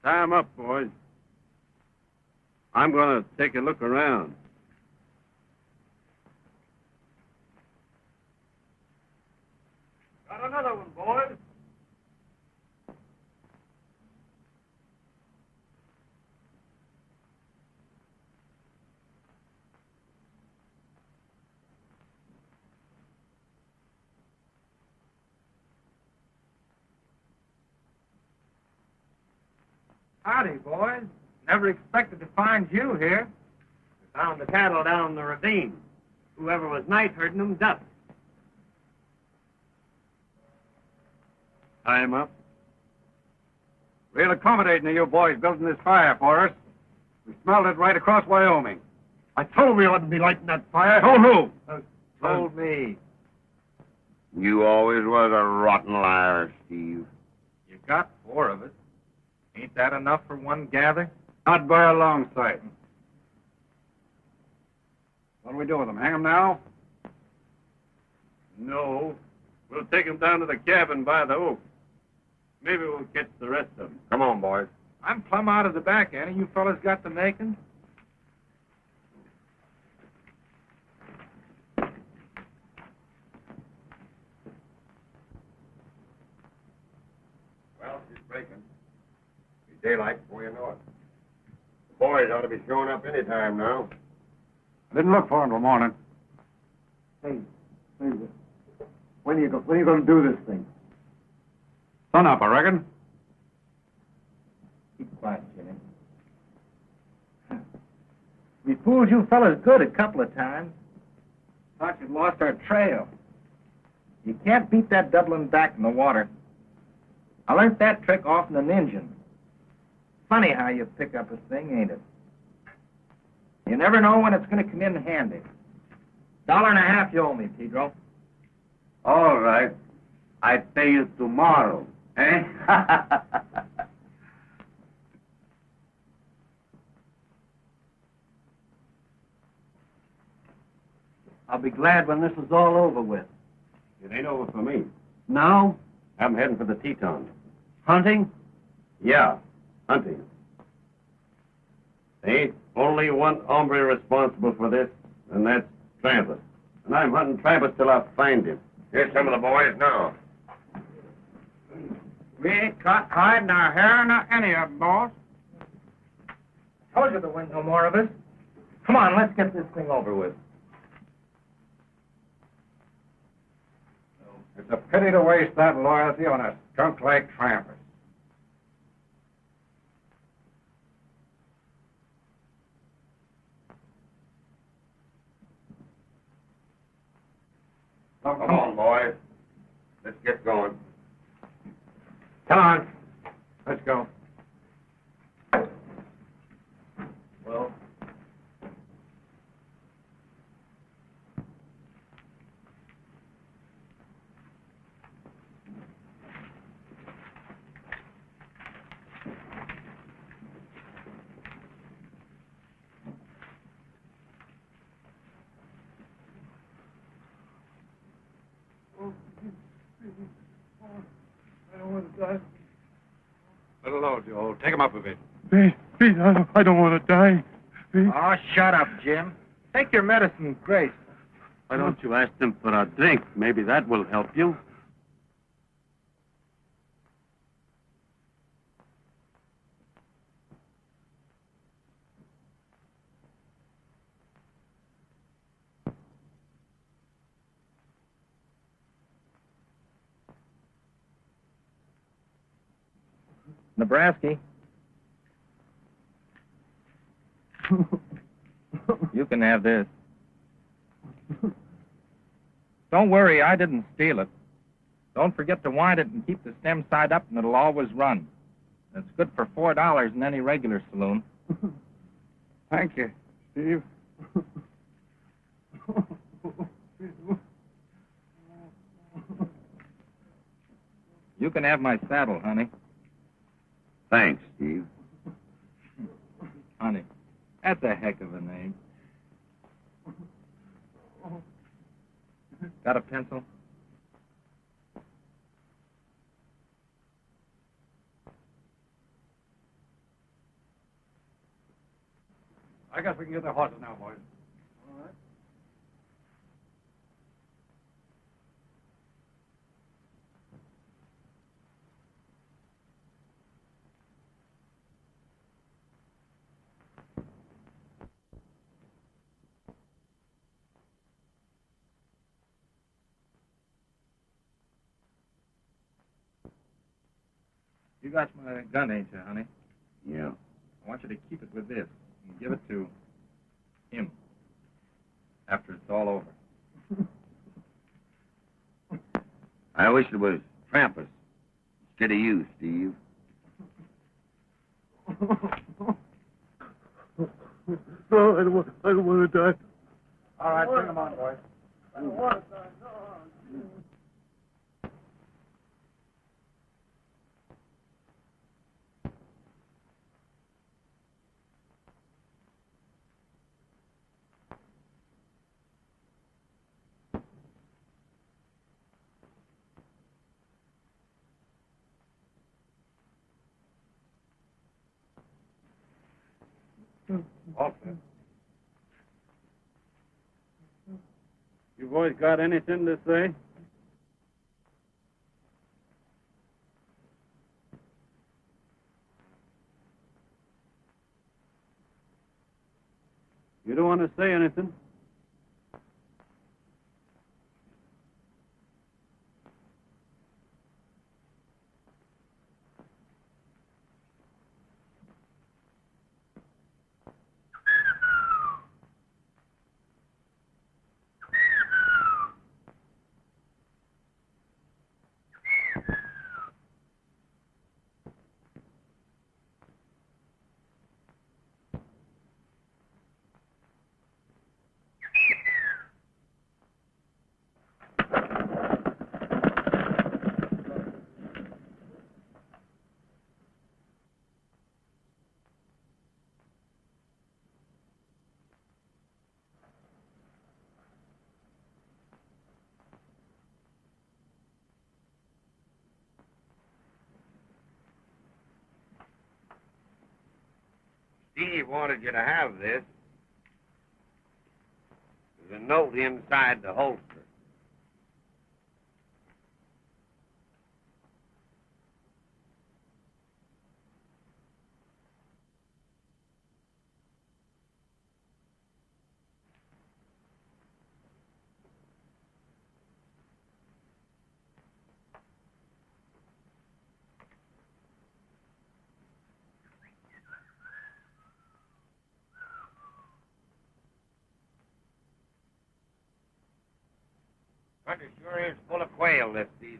Time up, boys. I'm going to take a look around. Got another one, boys. Howdy, boys. Never expected to find you here. We found the cattle down the ravine. Whoever was night herding them ducked. Time up. Real accommodating of you boys building this fire for us. We smelled it right across Wyoming. I told you I wouldn't be lighting that fire. Told who? Told me. You always was a rotten liar, Steve. You got 4 of us. Ain't that enough for one gather? Not by a long sight. What do we do with them? Hang them now? No. We'll take them down to the cabin by the oak. Maybe we'll catch the rest of them. Come on, boys. I'm plumb out of the back end. You fellas got the makings? Well, she's breaking. Be daylight before you know it. The boys ought to be showing up any time now. I didn't look for them till morning. Hey, when are you going to do this thing? Sun up, I reckon. Keep quiet, Jimmy. We fooled you fellas good a couple of times. Thought you'd lost our trail. You can't beat that doubling back in the water. I learned that trick off in an engine. Funny how you pick up a thing, ain't it? You never know when it's going to come in handy. $1.50 you owe me, Pedro. All right. I pay you tomorrow, eh? I'll be glad when this is all over with. It ain't over for me. No? I'm heading for the Tetons. Hunting? Yeah, hunting. There ain't only one hombre responsible for this, and that's Trampas. And I'm hunting Trampas till I find him. Here's some of the boys now. We ain't caught hiding our hair nor any of them, boss. Told you there weren't no more of us. Come on, let's get this thing over with. It's a pity to waste that loyalty on a skunk like Trampas. Come on, boys. Let's get going. Come on. Let's go. Take him up a bit. Please, I don't want to die. Please. Oh, shut up, Jim. Take your medicine, Grace. Why don't you ask them for a drink? Maybe that will help you. Nebraska. You can have this. Don't worry, I didn't steal it. Don't forget to wind it and keep the stem side up, and it'll always run. It's good for $4 in any regular saloon. Thank you, Steve. You can have my saddle, honey. Thanks, Steve. Honey, that's a heck of a name. Got a pencil? I guess we can get their horses now, boys. All right. You got my gun, ain't you, honey? Yeah. I want you to keep it with this and give it to him after it's all over. I wish it was Trampas instead of you, Steve. No, I don't want to die. All right, bring them on, boys. I don't want to die. No. All set. You boys got anything to say? You don't want to say anything? Steve wanted you to have this. There's a note inside the holster. Country sure is full of quail this season.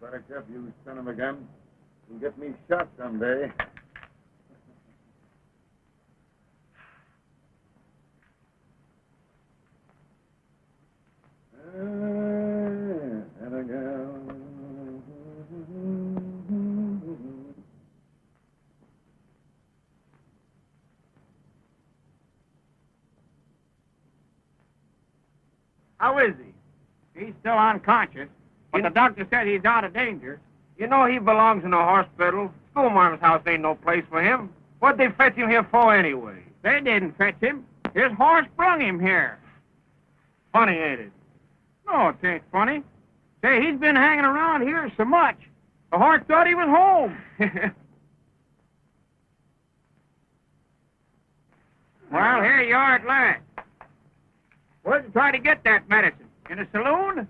Buttercup, you son of a gun. You'll get me shot someday. How is he? He's still unconscious, but the doctor said he's out of danger. You know he belongs in a hospital. Schoolmarm's house ain't no place for him. What'd they fetch him here for anyway? They didn't fetch him. His horse brung him here. Funny, ain't it? No, it ain't funny. Say, he's been hanging around here so much. The horse thought he was home. Well, here you are at last. Where'd you try to get that medicine? In a saloon?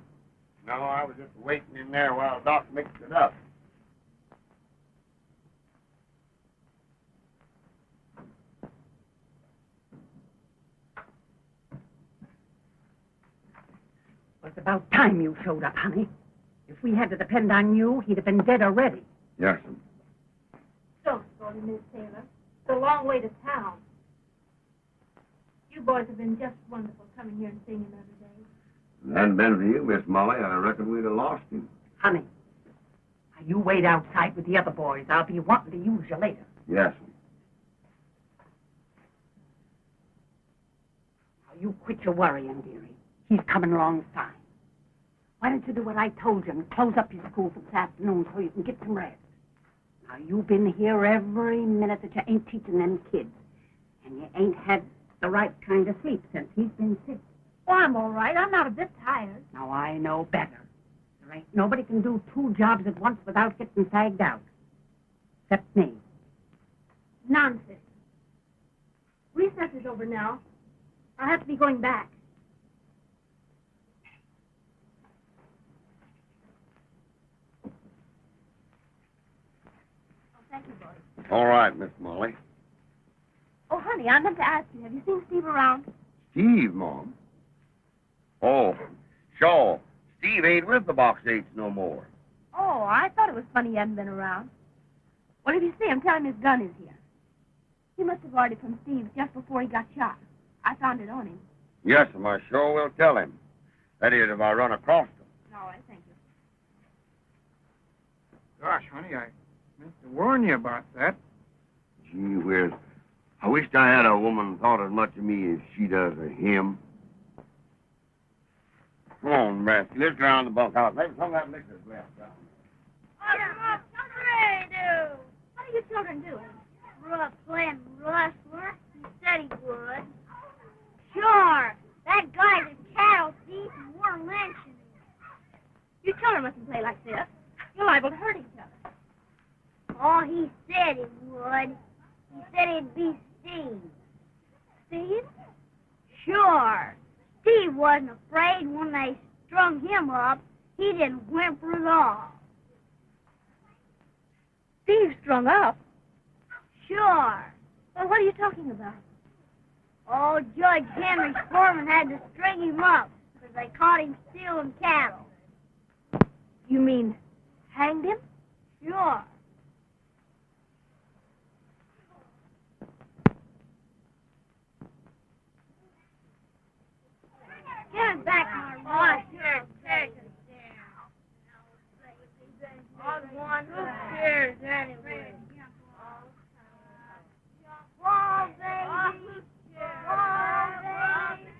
No, I was just waiting in there while Doc mixed it up. Well, it's about time you showed up, honey. If we had to depend on you, he'd have been dead already. Yes, Don't sorry, Miss Taylor. It's a long way to town. You boys have been just wonderful coming here and seeing him every day. If it hadn't been for you, Miss Molly, I reckon we'd have lost him. Honey, now you wait outside with the other boys. I'll be wanting to use you later. Yes. Now, you quit your worrying, dearie. He's coming along fine. Why don't you do what I told you and close up your school for this afternoon so you can get some rest? Now, you've been here every minute that you ain't teaching them kids. And you ain't had the right kind of sleep since he's been sick. Oh, I'm all right. I'm not a bit tired. Now, I know better. There ain't nobody can do 2 jobs at once without getting fagged out. Except me. Nonsense. Recess is over now. I'll have to be going back. Oh, thank you, boys. All right, Miss Molly. Oh, honey, I meant to ask you, have you seen Steve around? Steve, Mom. Oh, sure. Steve ain't with the Box 8s no more. Oh, I thought it was funny he hadn't been around. Well, if you see him, tell him his gun is here. He must have borrowed it from Steve just before he got shot. I found it on him. Yes, I sure will tell him. That is, if I run across him. All right, thank you. Gosh, honey, I meant to warn you about that. Gee whiz. I wished I had a woman thought as much of me as she does of him. Come on, Rasky. Let's go around the bunkhouse. Maybe some of that liquor's left. What are you children doing? We're playing rustler. He said he would. Sure. That guy's a cattle thief and we're lynching him. You children mustn't play like this. You're liable to hurt each other. Oh, he said he would. He said it'd be Steve. Steve? Sure. Steve wasn't afraid when they strung him up. He didn't whimper at all. Steve strung up? Sure. Well, what are you talking about? Oh, Judge Henry Foreman had to string him up because they caught him stealing cattle. You mean hanged him? Sure. Give it back my watch. Who cares anyway? Oh, baby. Oh, baby.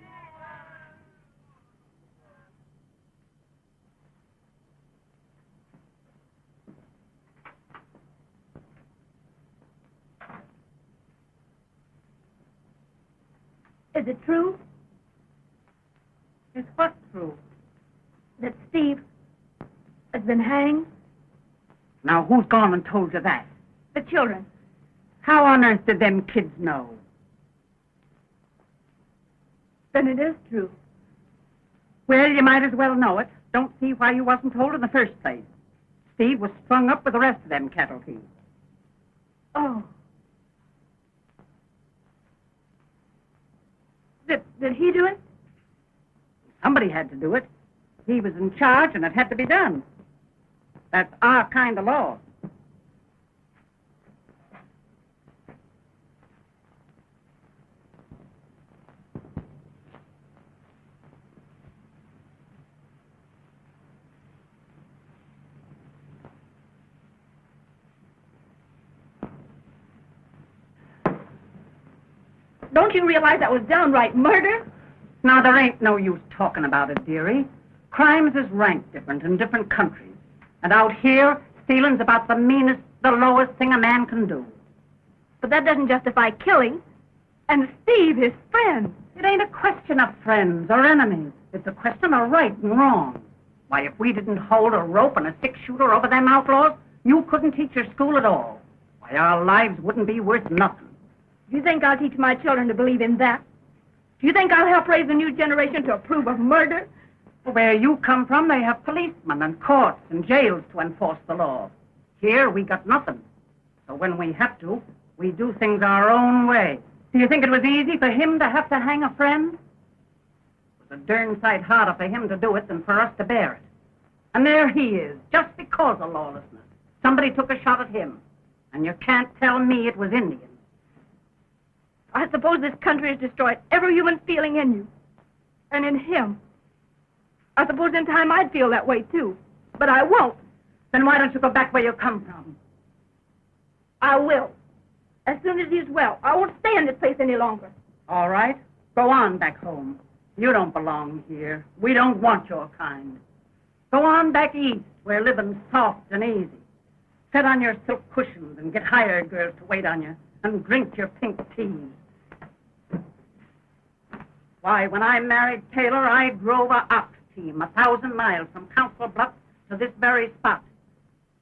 Is it true Is what true? that Steve has been hanged? Now, who's gone and told you that? The children. How on earth did them kids know? Then it is true. Well, you might as well know it. Don't see why you wasn't told in the first place. Steve was strung up with the rest of them cattle thieves. Oh. Did he do it? Somebody had to do it. He was in charge, and it had to be done. That's our kind of law. Don't you realize that was downright murder? Now, there ain't no use talking about it, dearie. Crimes is ranked different in different countries. And out here, stealing's about the meanest, the lowest thing a man can do. But that doesn't justify killing. And Steve, his friend. It ain't a question of friends or enemies. It's a question of right and wrong. Why, if we didn't hold a rope and a six-shooter over them outlaws, you couldn't teach your school at all. Why, our lives wouldn't be worth nothing. Do you think I'll teach my children to believe in that? Do you think I'll help raise the new generation to approve of murder? Where you come from, they have policemen and courts and jails to enforce the law. Here, we got nothing. So when we have to, we do things our own way. Do you think it was easy for him to have to hang a friend? It was a darn sight harder for him to do it than for us to bear it. And there he is, just because of lawlessness. Somebody took a shot at him. And you can't tell me it was Indians. I suppose this country has destroyed every human feeling in you. And in him. I suppose in time I'd feel that way, too. But I won't. Then why don't you go back where you come from? I will. As soon as he's well. I won't stay in this place any longer. All right. Go on back home. You don't belong here. We don't want your kind. Go on back east, where living's soft and easy. Sit on your silk cushions and get hired girls to wait on you and drink your pink teas. Why, when I married Taylor, I drove a ox team 1,000 miles from Council Bluffs to this very spot.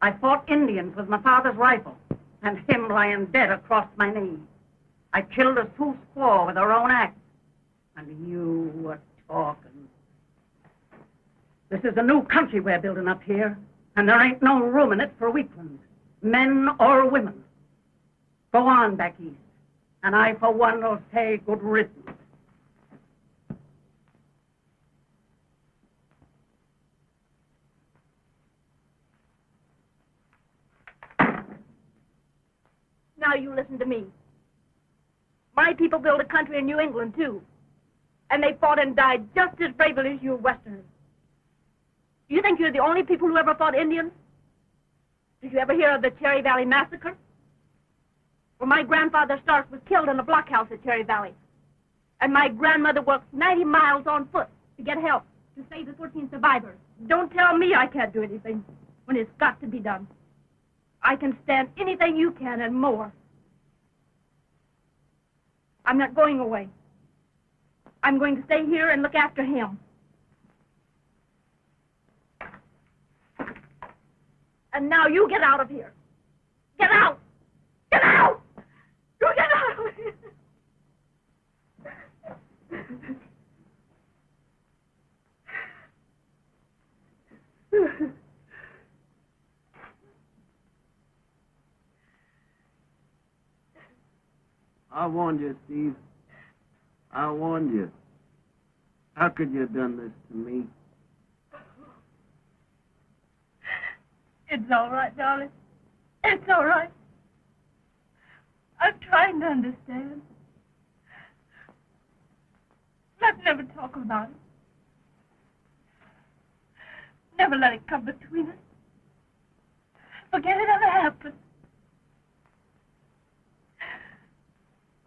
I fought Indians with my father's rifle, and him lying dead across my knee. I killed a Sioux squaw with her own axe, and you were talking. This is a new country we're building up here, and there ain't no room in it for weaklings, men or women. Go on back east, and I, for one, will say good riddance. Now you listen to me. My people built a country in New England, too. And they fought and died just as bravely as you Westerners. Do you think you're the only people who ever fought Indians? Did you ever hear of the Cherry Valley Massacre? Well, my grandfather Stark was killed in a blockhouse at Cherry Valley. And my grandmother walked 90 miles on foot to get help to save the 14 survivors. Don't tell me I can't do anything when it's got to be done. I can stand anything you can and more. I'm not going away. I'm going to stay here and look after him. And now you get out of here. Get out! Get out! You get out of here! I warned you, Steve. I warned you. How could you have done this to me? It's all right, darling. It's all right. I'm trying to understand. Let's never talk about it. Never let it come between us. Forget it ever happened.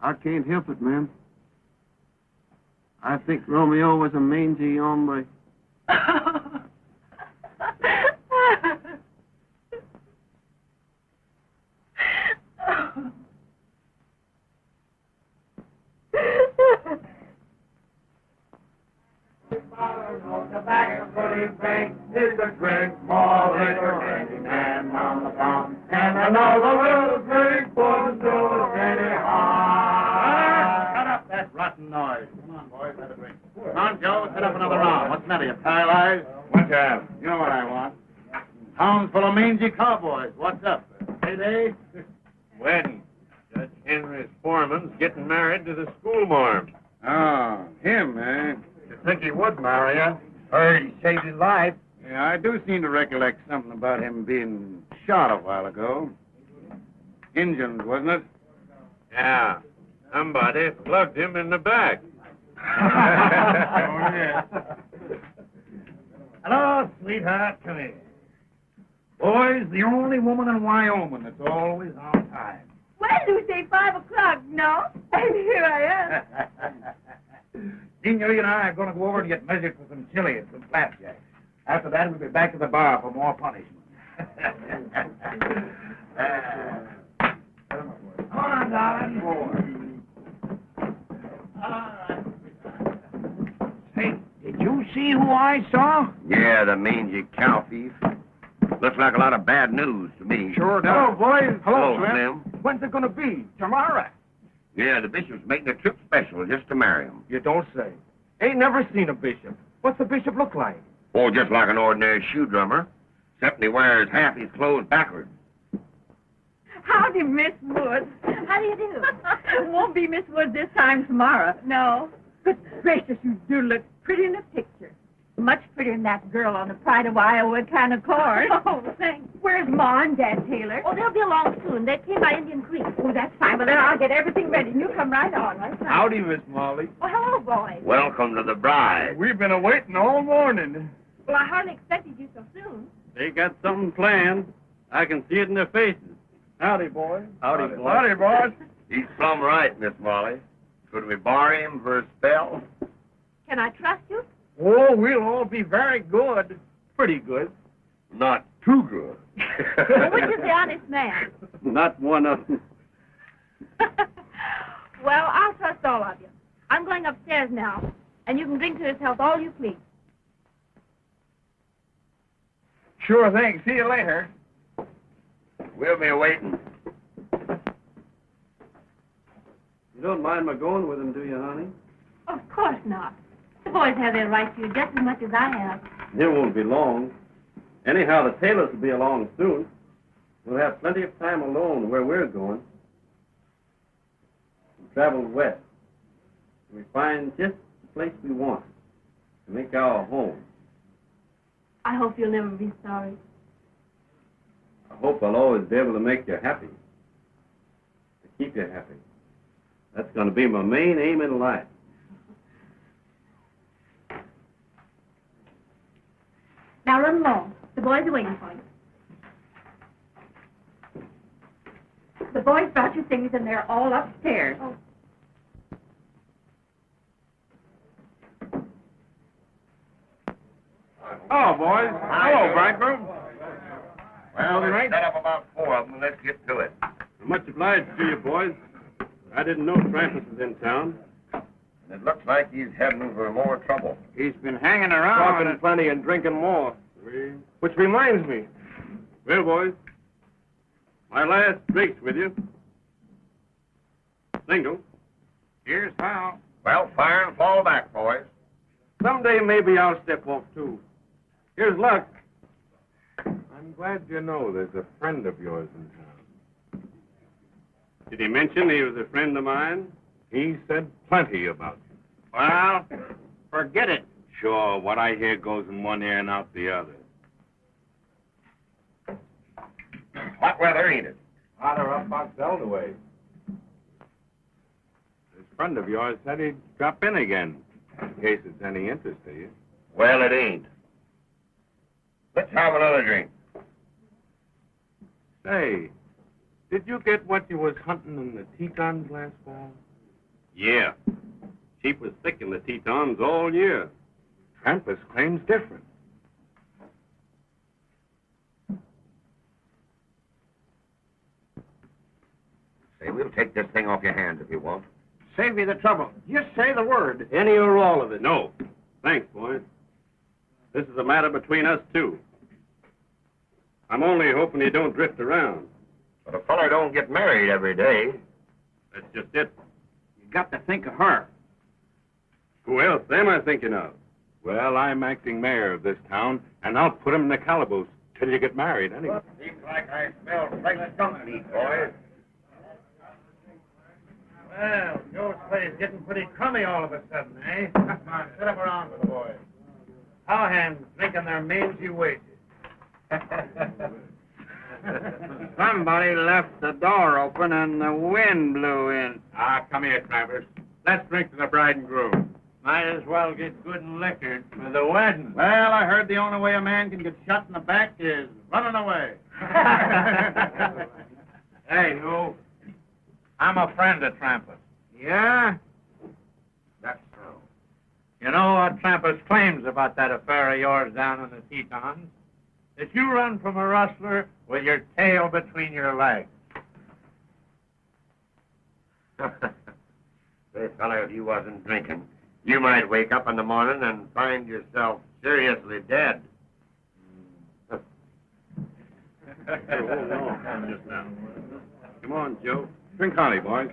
I can't help it, ma'am. I think Romeo was a mangy hombre. Is a drink more liquor any man on the farm, and I know the little drink won't do us any harm. Shut up that rotten noise. Come on, boys, have a drink. Come on, Joe, set up another round. What's the matter, you paralyzed? What you have? You know what I want. Town's full of mangy cowboys. What's up? Payday? Wedding. Judge Henry's foreman's getting married to the schoolmarm. Oh, him, eh? You think he would marry her? Heard he saved his life. Yeah, I do seem to recollect something about him being shot a while ago. Injuns, wasn't it? Yeah. Somebody plugged him in the back. yeah. Hello, sweetheart. Come here. Boy's the only woman in Wyoming that's always on time. When do you say 5 o'clock? No? And here I am. Senorita and I are going to go over and get measured for some chili and some flapjacks. After that, we'll be back to the bar for more punishment. Come on, darling. Hey, did you see who I saw? Yeah, the mangy cow thief. Looks like a lot of bad news to me. Sure does. Hello, boys. Hello, Slim. Slim. When's it going to be? Tomorrow? Yeah, the bishop's making a trip special just to marry him. You don't say. Ain't never seen a bishop. What's the bishop look like? Oh, just like an ordinary shoe drummer, except he wears half his clothes backwards. Howdy, Miss Woods. How do you do? Won't be Miss Woods this time tomorrow. No. Good gracious, you do look pretty in the picture. Much prettier than that girl on the Pride of Iowa kind of cord. Oh, thanks. Where's Ma and Dad Taylor? Oh, they'll be along soon. They came by Indian Creek. Oh, that's fine. Well, then I'll get everything ready, and you come right on. Right now. Howdy, Miss Molly. Oh, hello, boys. Welcome to the bride. We've been awaiting all morning. Well, I hardly expected you so soon. They got something planned. I can see it in their faces. Howdy, boys. Howdy, boys. Howdy, boys. He's plumb right, Miss Molly. Could we borrow him for a spell? Can I trust you? Oh, we'll all be very good. Pretty good. Not too good. Well, which is the honest man? Not one of them. Well, I'll trust all of you. I'm going upstairs now, and you can drink to his health all you please. Sure thing. See you later. We'll be waiting. You don't mind my going with him, do you, honey? Of course not. The boys have their right to you just as much as I have. It won't be long. Anyhow, the Taylors will be along soon. We'll have plenty of time alone where we're going. We'll travel west. We find just the place we want to make our home. I hope you'll never be sorry. I hope I'll always be able to make you happy. To keep you happy. That's going to be my main aim in life. Now run along. The boys are waiting for you. The boys brought you things, and they're all upstairs. Oh. Oh, boys. Hello, bridegroom. Well, All right. set up about 4 of them, and let's get to it. Much obliged to you, boys. I didn't know Krampus was in town. It looks like he's heading for more trouble. He's been hanging around. Talking plenty and drinking more. Which reminds me. Well, boys, my last drink's with you. Single. Here's how. Well, fire and fall back, boys. Someday maybe I'll step off, too. Here's luck. I'm glad you know there's a friend of yours in town. Did he mention he was a friend of mine? He said plenty about you. Well, forget it. Sure, what I hear goes in one ear and out the other. Hot weather, ain't it? Hotter up Box Elder way. This friend of yours said he'd drop in again, in case it's any interest to you. Well, it ain't. Let's have another drink. Say, did you get what you was hunting in the Tetons last fall? Yeah. Sheep was thick in the Tetons all year. Krampus claims different. Say, we'll take this thing off your hands if you want. Save me the trouble. Just say the word. Any or all of it? No. Thanks, boys. This is a matter between us two. I'm only hoping you don't drift around. But a feller don't get married every day. That's just it. You got to think of her. Who else am I thinking of? Well, I'm acting mayor of this town, and I'll put him in the calaboose till you get married, anyway. Seems like I smell fresh skunk meat, boys. Well, Joe's place getting pretty crummy all of a sudden, eh? Come on, sit up around with the boys. cowhands drinking their mangy wages. Somebody left the door open and the wind blew in. Ah, come here, Travers. Let's drink to the bride and groom. Might as well get good and liquored for the wedding. Well, I heard the only way a man can get shot in the back is running away. Hey, you. I'm a friend of Trampas. Yeah? That's so. You know what Trampas claims about that affair of yours down in the Tetons? That you run from a rustler with your tail between your legs. Say, fella, if you wasn't drinking, you might wake up in the morning and find yourself seriously dead. Come on, Joe. Drink hearty, boys.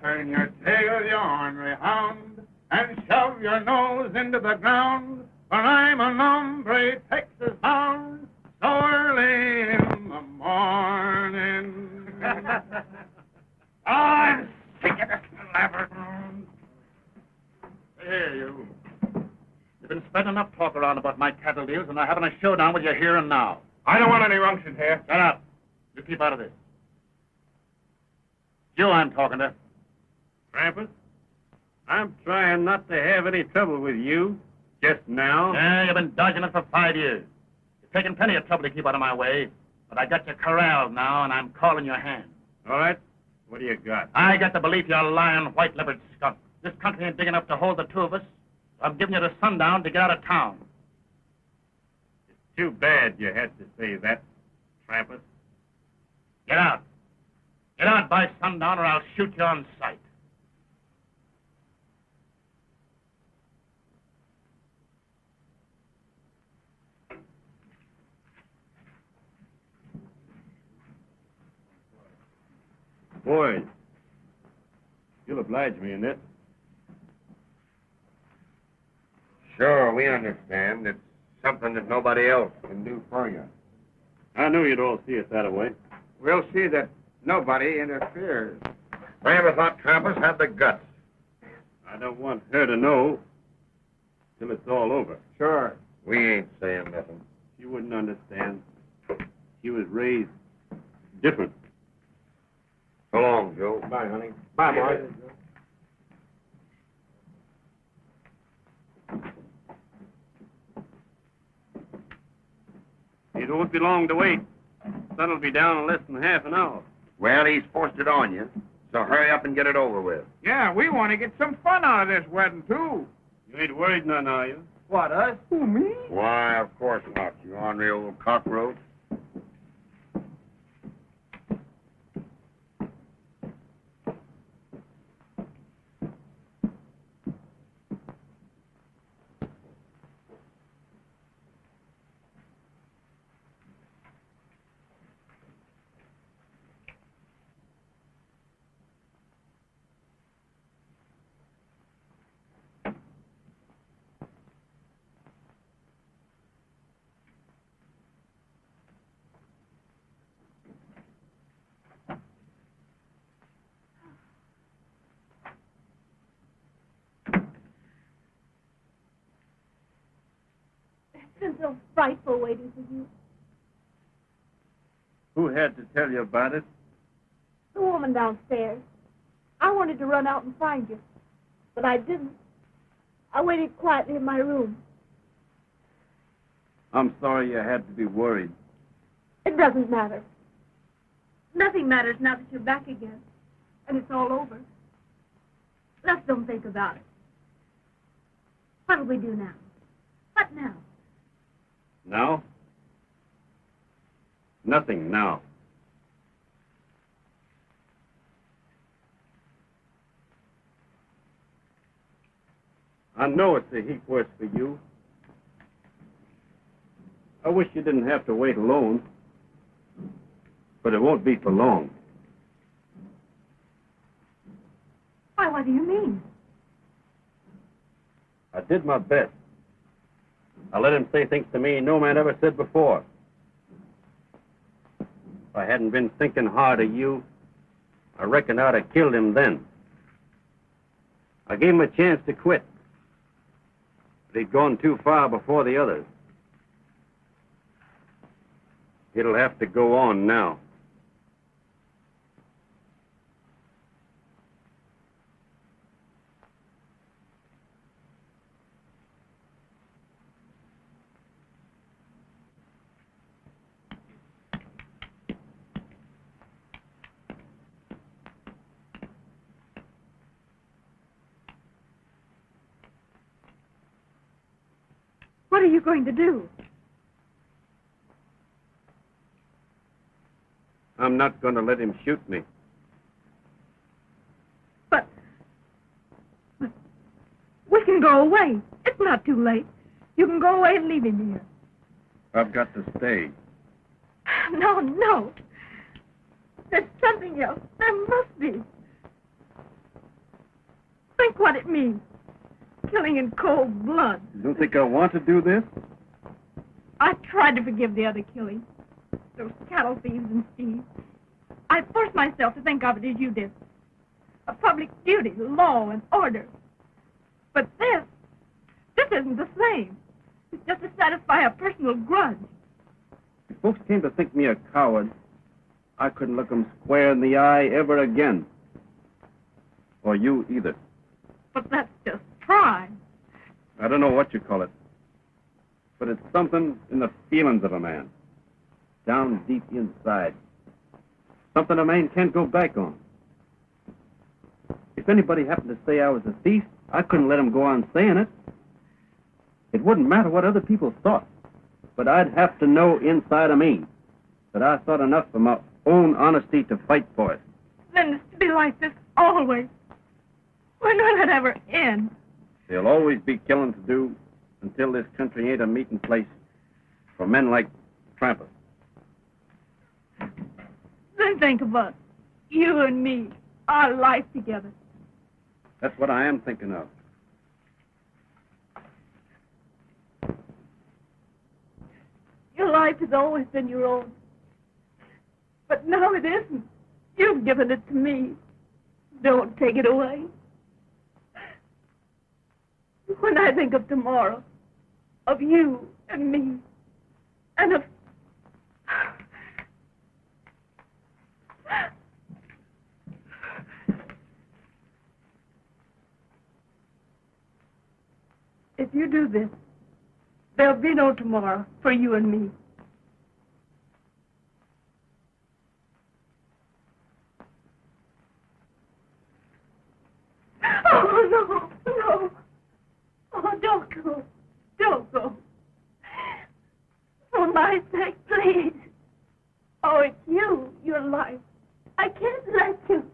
Turn your tail, you ornery hound, and shove your nose into the ground, for I'm an hombre Texas bound, so early in the morning. I'm sick of this elaborate. Here, you. You've been spreading enough talk around about my cattle deals, and I'm having a showdown with you here and now. I don't want any ruction here. Shut up. You keep out of this. You I'm talking to. Trampas, I'm trying not to have any trouble with you just now. Yeah, you've been dodging it for 5 years. You've taken plenty of trouble to keep out of my way, but I got you corralled now, and I'm calling your hand. All right. What do you got? I got the belief you're a lying, white-livered skunk. This country ain't big enough to hold the two of us. I'm giving you to sundown to get out of town. It's too bad you had to say that, Trampas. Get out. Get out by sundown, or I'll shoot you on sight. Boys, you'll oblige me in this. Sure, we understand. It's something that nobody else can do for you. I knew you'd all see it that way. We'll see that nobody interferes. I never thought Trampas had the guts. I don't want her to know till it's all over. Sure. We ain't saying nothing. She wouldn't understand. She was raised different. So long, Joe. Bye, honey. Bye, boy. It won't be long to wait. Sun'll be down in less than half an hour. Well, he's forced it on you, so hurry up and get it over with. Yeah, we want to get some fun out of this wedding, too. You ain't worried none, are you? What, us? Who, me? Why, of course not, you ornery old cockroach. It's been so frightful waiting for you. Who had to tell you about it? The woman downstairs. I wanted to run out and find you, but I didn't. I waited quietly in my room. I'm sorry you had to be worried. It doesn't matter. Nothing matters now that you're back again, and it's all over. Let's don't think about it. What'll we do now? What now? Now? Nothing now. I know it's a heap worse for you. I wish you didn't have to wait alone. But it won't be for long. Why, what do you mean? I did my best. I let him say things to me no man ever said before. If I hadn't been thinking hard of you, I reckon I'd have killed him then. I gave him a chance to quit. But he'd gone too far before the others. It'll have to go on now. What are you going to do? I'm not going to let him shoot me. But we can go away. It's not too late. You can go away and leave him here. I've got to stay. No. There's something else. There must be. Think what it means. Killing in cold blood. You don't think I want to do this? I tried to forgive the other killing. Those cattle thieves and thieves. I forced myself to think of it as you did. A public duty, law, and order. But this isn't the same. It's just to satisfy a personal grudge. If folks came to think me a coward, I couldn't look them square in the eye ever again. Or you either. But that's just pride. I don't know what you call it. But it's something in the feelings of a man. Down deep inside. Something a man can't go back on. If anybody happened to say I was a thief, I couldn't let him go on saying it. It wouldn't matter what other people thought. But I'd have to know inside of me that I thought enough of my own honesty to fight for it. Then it's to be like this always. When will it ever end? There'll always be killing to do until this country ain't a meeting place for men like trampers. Then think of us. You and me. Our life together. That's what I am thinking of. Your life has always been your own. But now it isn't. You've given it to me. Don't take it away. When I think of tomorrow, of you and me, and of... If you do this, there'll be no tomorrow for you and me. Oh, no. Oh, don't go. Don't go. For my sake, please. Oh, it's you, your life. I can't let you.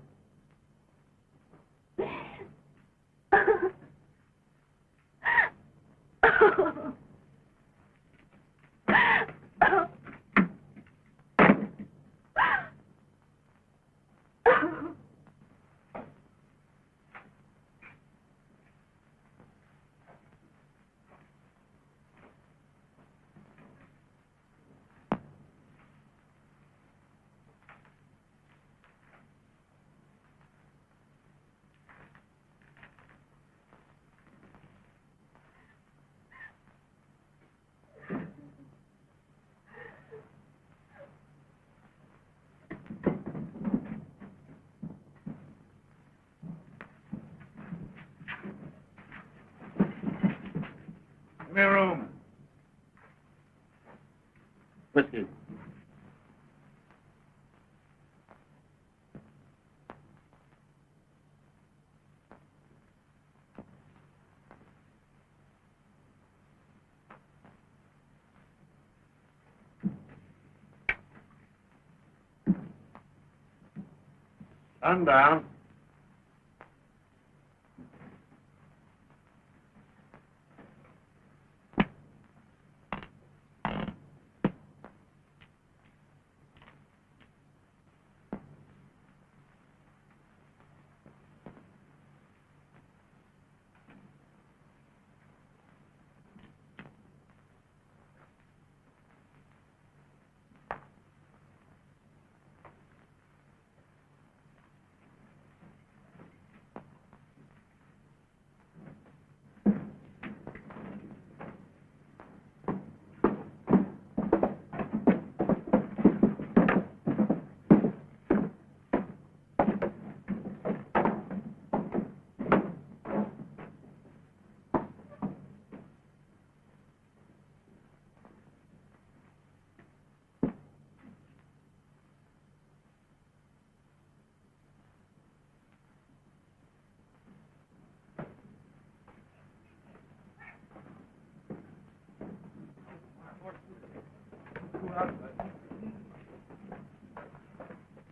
Give me a room. Whiskey. Sundown.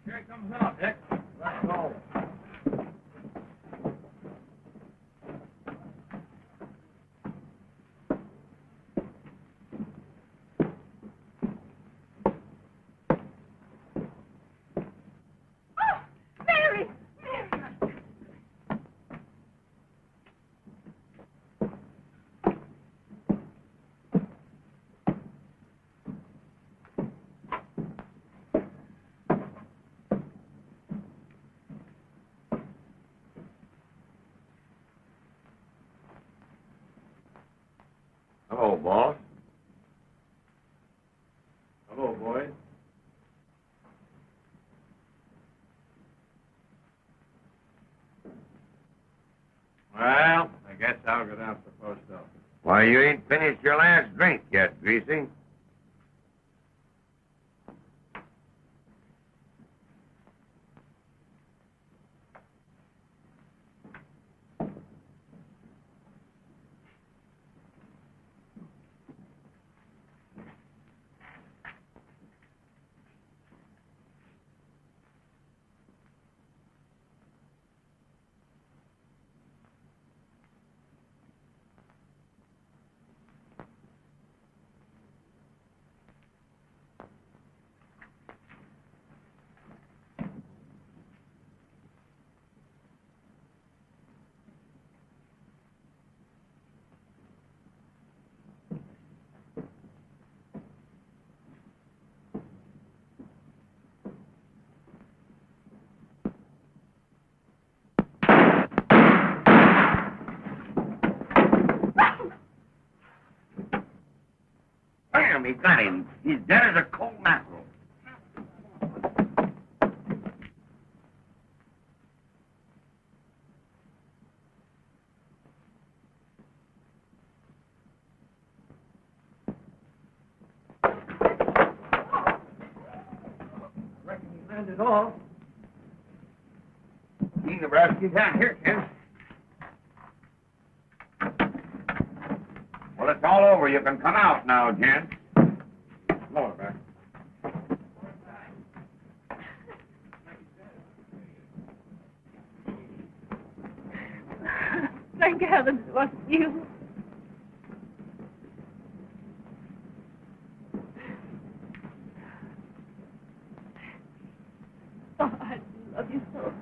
Here it comes now, Dick. Let's go. Mary! Hello, boss. Hello, boys. Well, I guess I'll go down to the post office. Why, you ain't finished your last drink yet, Greasy. Bam! He got him. He's dead as a cold mackerel. Reckon he landed off. He Nebraska's down here, Ken. Well, it's all over. You can come out now, gents. Lower back. Thank heavens it wasn't you. Oh, I love you so.